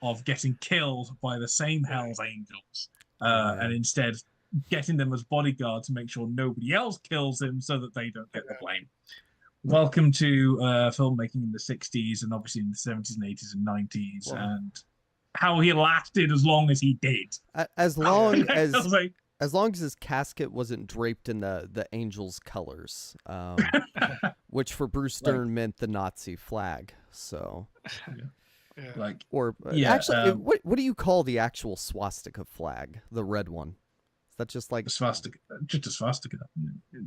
of getting killed by the same Hells Angels, and instead getting them as bodyguards to make sure nobody else kills him so that they don't get the blame. Welcome to filmmaking in the 60s and obviously in the 70s and 80s and 90s, and how he lasted as long as he did. As long as his casket wasn't draped in the Angels' colors, which for Bruce Dern meant the Nazi flag. So, actually, what do you call the actual swastika flag? The red one? Is that just like a swastika? Just a swastika.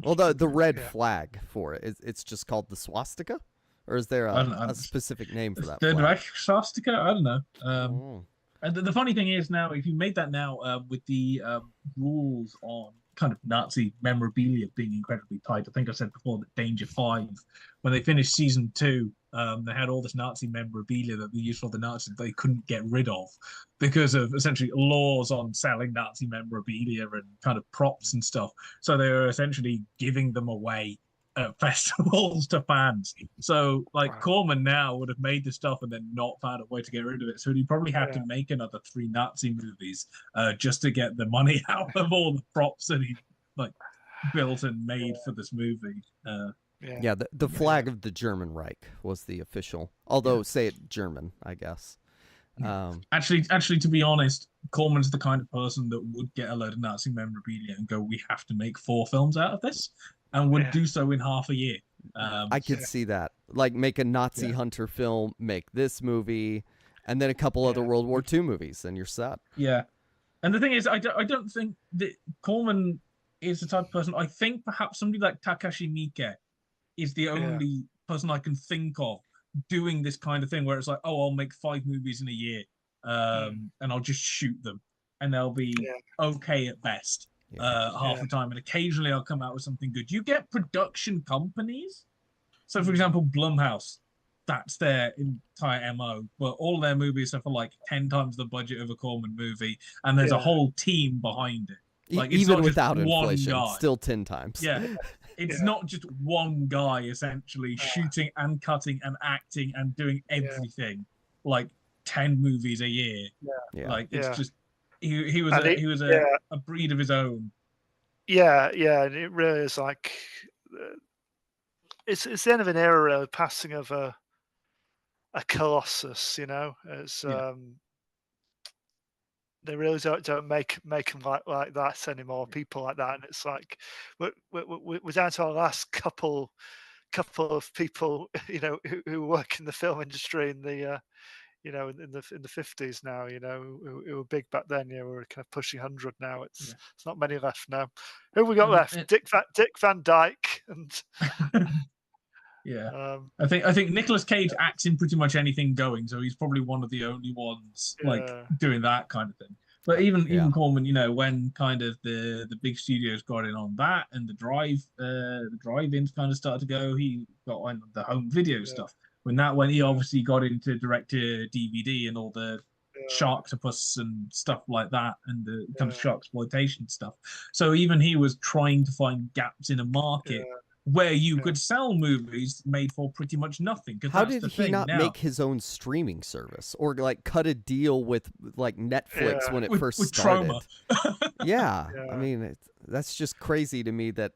Well, the red flag for it, it's just called the swastika, or is there a specific name for that? Third Reich swastika? I don't know. And the funny thing is now, if you made that now with the rules on kind of Nazi memorabilia being incredibly tight, I think I said before that Danger 5, when they finished season 2, they had all this Nazi memorabilia that they used for the Nazis that they couldn't get rid of because of essentially laws on selling Nazi memorabilia and kind of props and stuff. So they were essentially giving them away at festivals to fans. So Corman now would have made the stuff and then not found a way to get rid of it. So he probably had to make another 3 Nazi movies just to get the money out of all the props that he built and made for this movie. The flag of the German Reich was the official, although say it German, I guess. Actually, to be honest, Corman's the kind of person that would get a load of Nazi memorabilia and go, we have to make 4 films out of this, and would do so in half a year. I could see that. Like, make a Nazi hunter film, make this movie, and then a couple other World War II movies, and you're set. Yeah. And the thing is, I don't think that Corman is the type of person. I think perhaps somebody like Takashi Miike is the only person I can think of doing this kind of thing where it's like, oh, I'll make 5 movies in a year, and I'll just shoot them, and they'll be okay at best. Half the time, and occasionally I'll come out with something good. You get production companies. So, for example, Blumhouse, that's their entire MO, but all their movies are for 10 times the budget of a Corman movie, and there's a whole team behind it. Even without inflation, still 10 times. Yeah, it's not just one guy essentially shooting and cutting and acting and doing everything, 10 movies a year. It's just. He was a breed of his own. Yeah, and it really is it's the end of an era, passing of a a colossus. You know, it's they really don't make them like that anymore. People like that, and it's like we're down to our last couple of people, you know, who work in the film industry in the you know, in the 50s now, you know, who were big back then. You know, we're kind of pushing 100 now. It's not many left now. Who have we got left? Dick Van Dyke and I think Nicolas Cage acts in pretty much anything going, so he's probably one of the only ones like doing that kind of thing. But even Corman, you know, when kind of the big studios got in on that and the drive-ins kind of started to go, he got on the home video stuff. When he obviously got into direct-to-DVD and all the Sharktopus and stuff like that, and the kind of sharksploitation stuff. So even he was trying to find gaps in a market where you could sell movies made for pretty much nothing. How did he not make his own streaming service or like cut a deal with like Netflix when it first started? Troma. I mean, that's just crazy to me that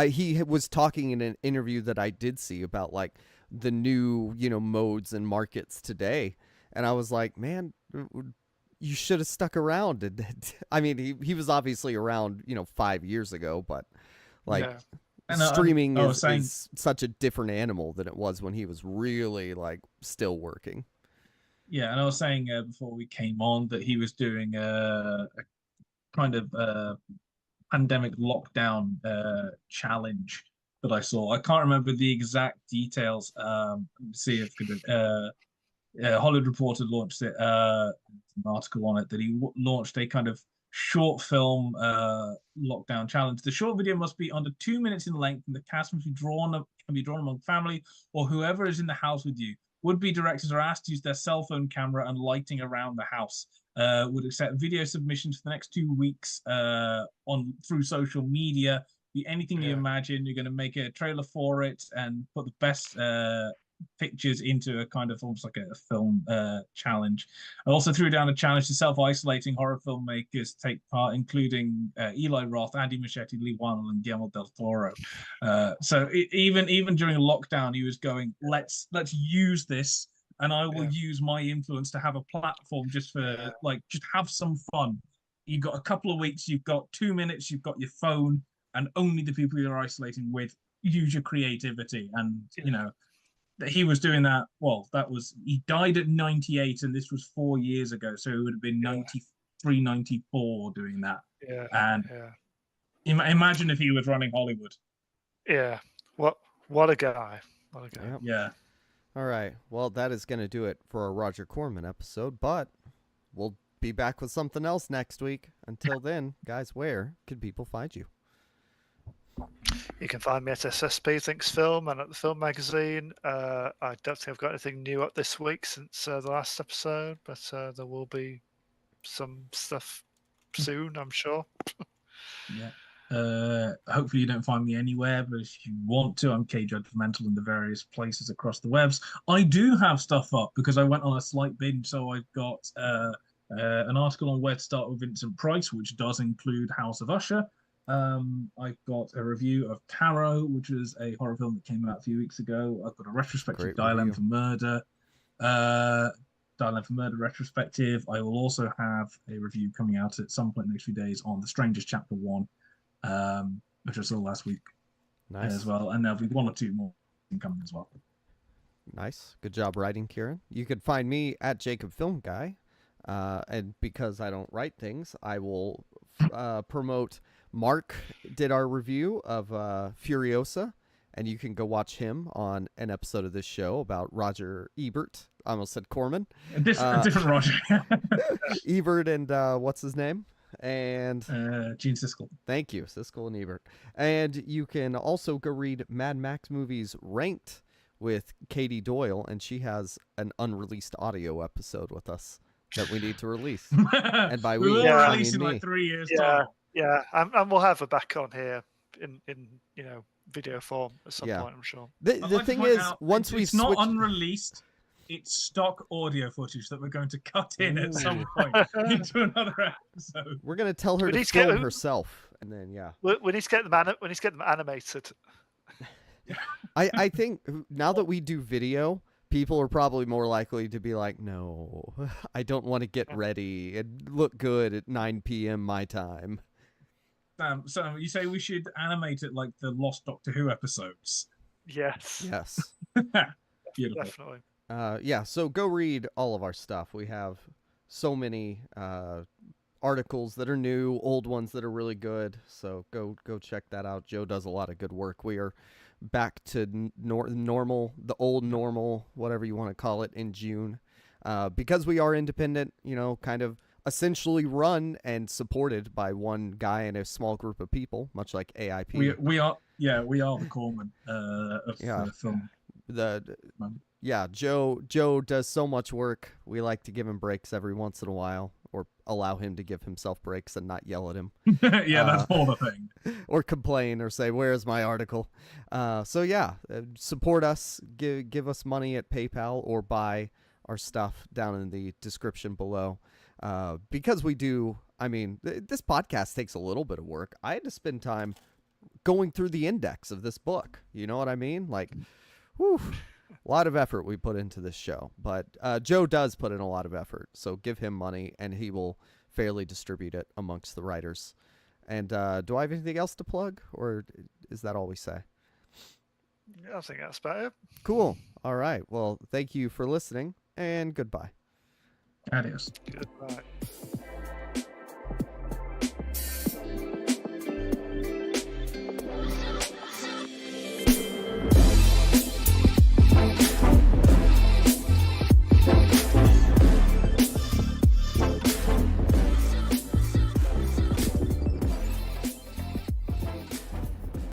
he was talking in an interview that I did see about like the new, you know, modes and markets today. And I was like, man, you should have stuck around. I mean, he was obviously around, you know, 5 years ago, but like streaming is such a different animal than it was when he was really like still working. Yeah, and I was saying before we came on that he was doing a kind of pandemic lockdown challenge that I saw. I can't remember the exact details. Let me see if Hollywood Reporter launched it, an article on it, that he launched a kind of short film lockdown challenge. The short video must be under 2 minutes in length, and the cast must be drawn among family or whoever is in the house with you. Would-be directors are asked to use their cell phone camera and lighting around the house. Would accept video submissions for the next 2 weeks through social media. Be anything you imagine. You're going to make a trailer for it and put the best pictures into a kind of almost like a film challenge. I also threw down a challenge to self-isolating horror filmmakers take part, including Eli Roth, Andy Muschietti, Lee Wannell, and Guillermo del Toro. So even during lockdown, he was going, let's use this, and I will use my influence to have a platform just for just have some fun. You've got a couple of weeks, you've got 2 minutes, you've got your phone, and only the people you're isolating with, use your creativity. And you know, he was doing that. Well, he died at 98, and this was 4 years ago, so it would have been 93, 94 doing that. Imagine if he was running Hollywood. What a guy. Yep. All right, well, that is going to do it for a Roger Corman episode, but we'll be back with something else next week. Until then, guys, where can people find you? You can find me at SSP Thinks Film and at the Film Magazine. I don't think I've got anything new up this week since the last episode, but there will be some stuff soon, I'm sure. Hopefully you don't find me anywhere, but if you want to, I'm KJudgmental in the various places across the webs. I do have stuff up because I went on a slight binge, so I've got an article on Where to Start with Vincent Price, which does include House of Usher. I've got a review of Tarot, which is a horror film that came out a few weeks ago. I've got a retrospective Dial M for Murder. Dial M for Murder retrospective. I will also have a review coming out at some point in the next few days on The Strangers Chapter 1, which I saw last week as well. And there'll be one or two more coming as well. Nice. Good job writing, Kieran. You can find me at Jacob Film Guy. And because I don't write things, I will promote... Mark did our review of Furiosa, and you can go watch him on an episode of this show about Roger Ebert. I almost said Corman. Different Roger. Ebert and what's his name? And Gene Siskel. Thank you, Siskel and Ebert. And you can also go read Mad Max Movies Ranked with Katie Doyle, and she has an unreleased audio episode with us that we need to release. And by we will release in like 3 years time. Yeah, and we'll have her back on here in you know, video form at some point, I'm sure. The thing is, once it's not unreleased, it's stock audio footage that we're going to cut in at some point into another episode. We're going to tell her to film herself, and then we need to get them animated. I think now that we do video, people are probably more likely to be like, no, I don't want to get ready and look good at 9 p.m. my time. So you say we should animate it like the Lost Doctor Who episodes? Yes. Yes. Beautiful. Definitely. Yeah, so go read all of our stuff. We have so many articles that are new, old ones that are really good. So go check that out. Joe does a lot of good work. We are back to normal, the old normal, whatever you want to call it, in June. Because we are independent, kind of essentially run and supported by one guy and a small group of people, much like AIP. We are the Corman of the film. Joe does so much work. We like to give him breaks every once in a while, or allow him to give himself breaks and not yell at him. That's more the thing. Or complain or say, "Where's my article?" Support us. Give us money at PayPal or buy our stuff down in the description below. Because we do, this podcast takes a little bit of work. I had to spend time going through the index of this book. You know what I mean? Like, whew, a lot of effort we put into this show. But Joe does put in a lot of effort. So give him money, and he will fairly distribute it amongst the writers. And do I have anything else to plug, or is that all we say? I think that's about it. Cool. All right. Well, thank you for listening, and goodbye. Adios. Goodbye.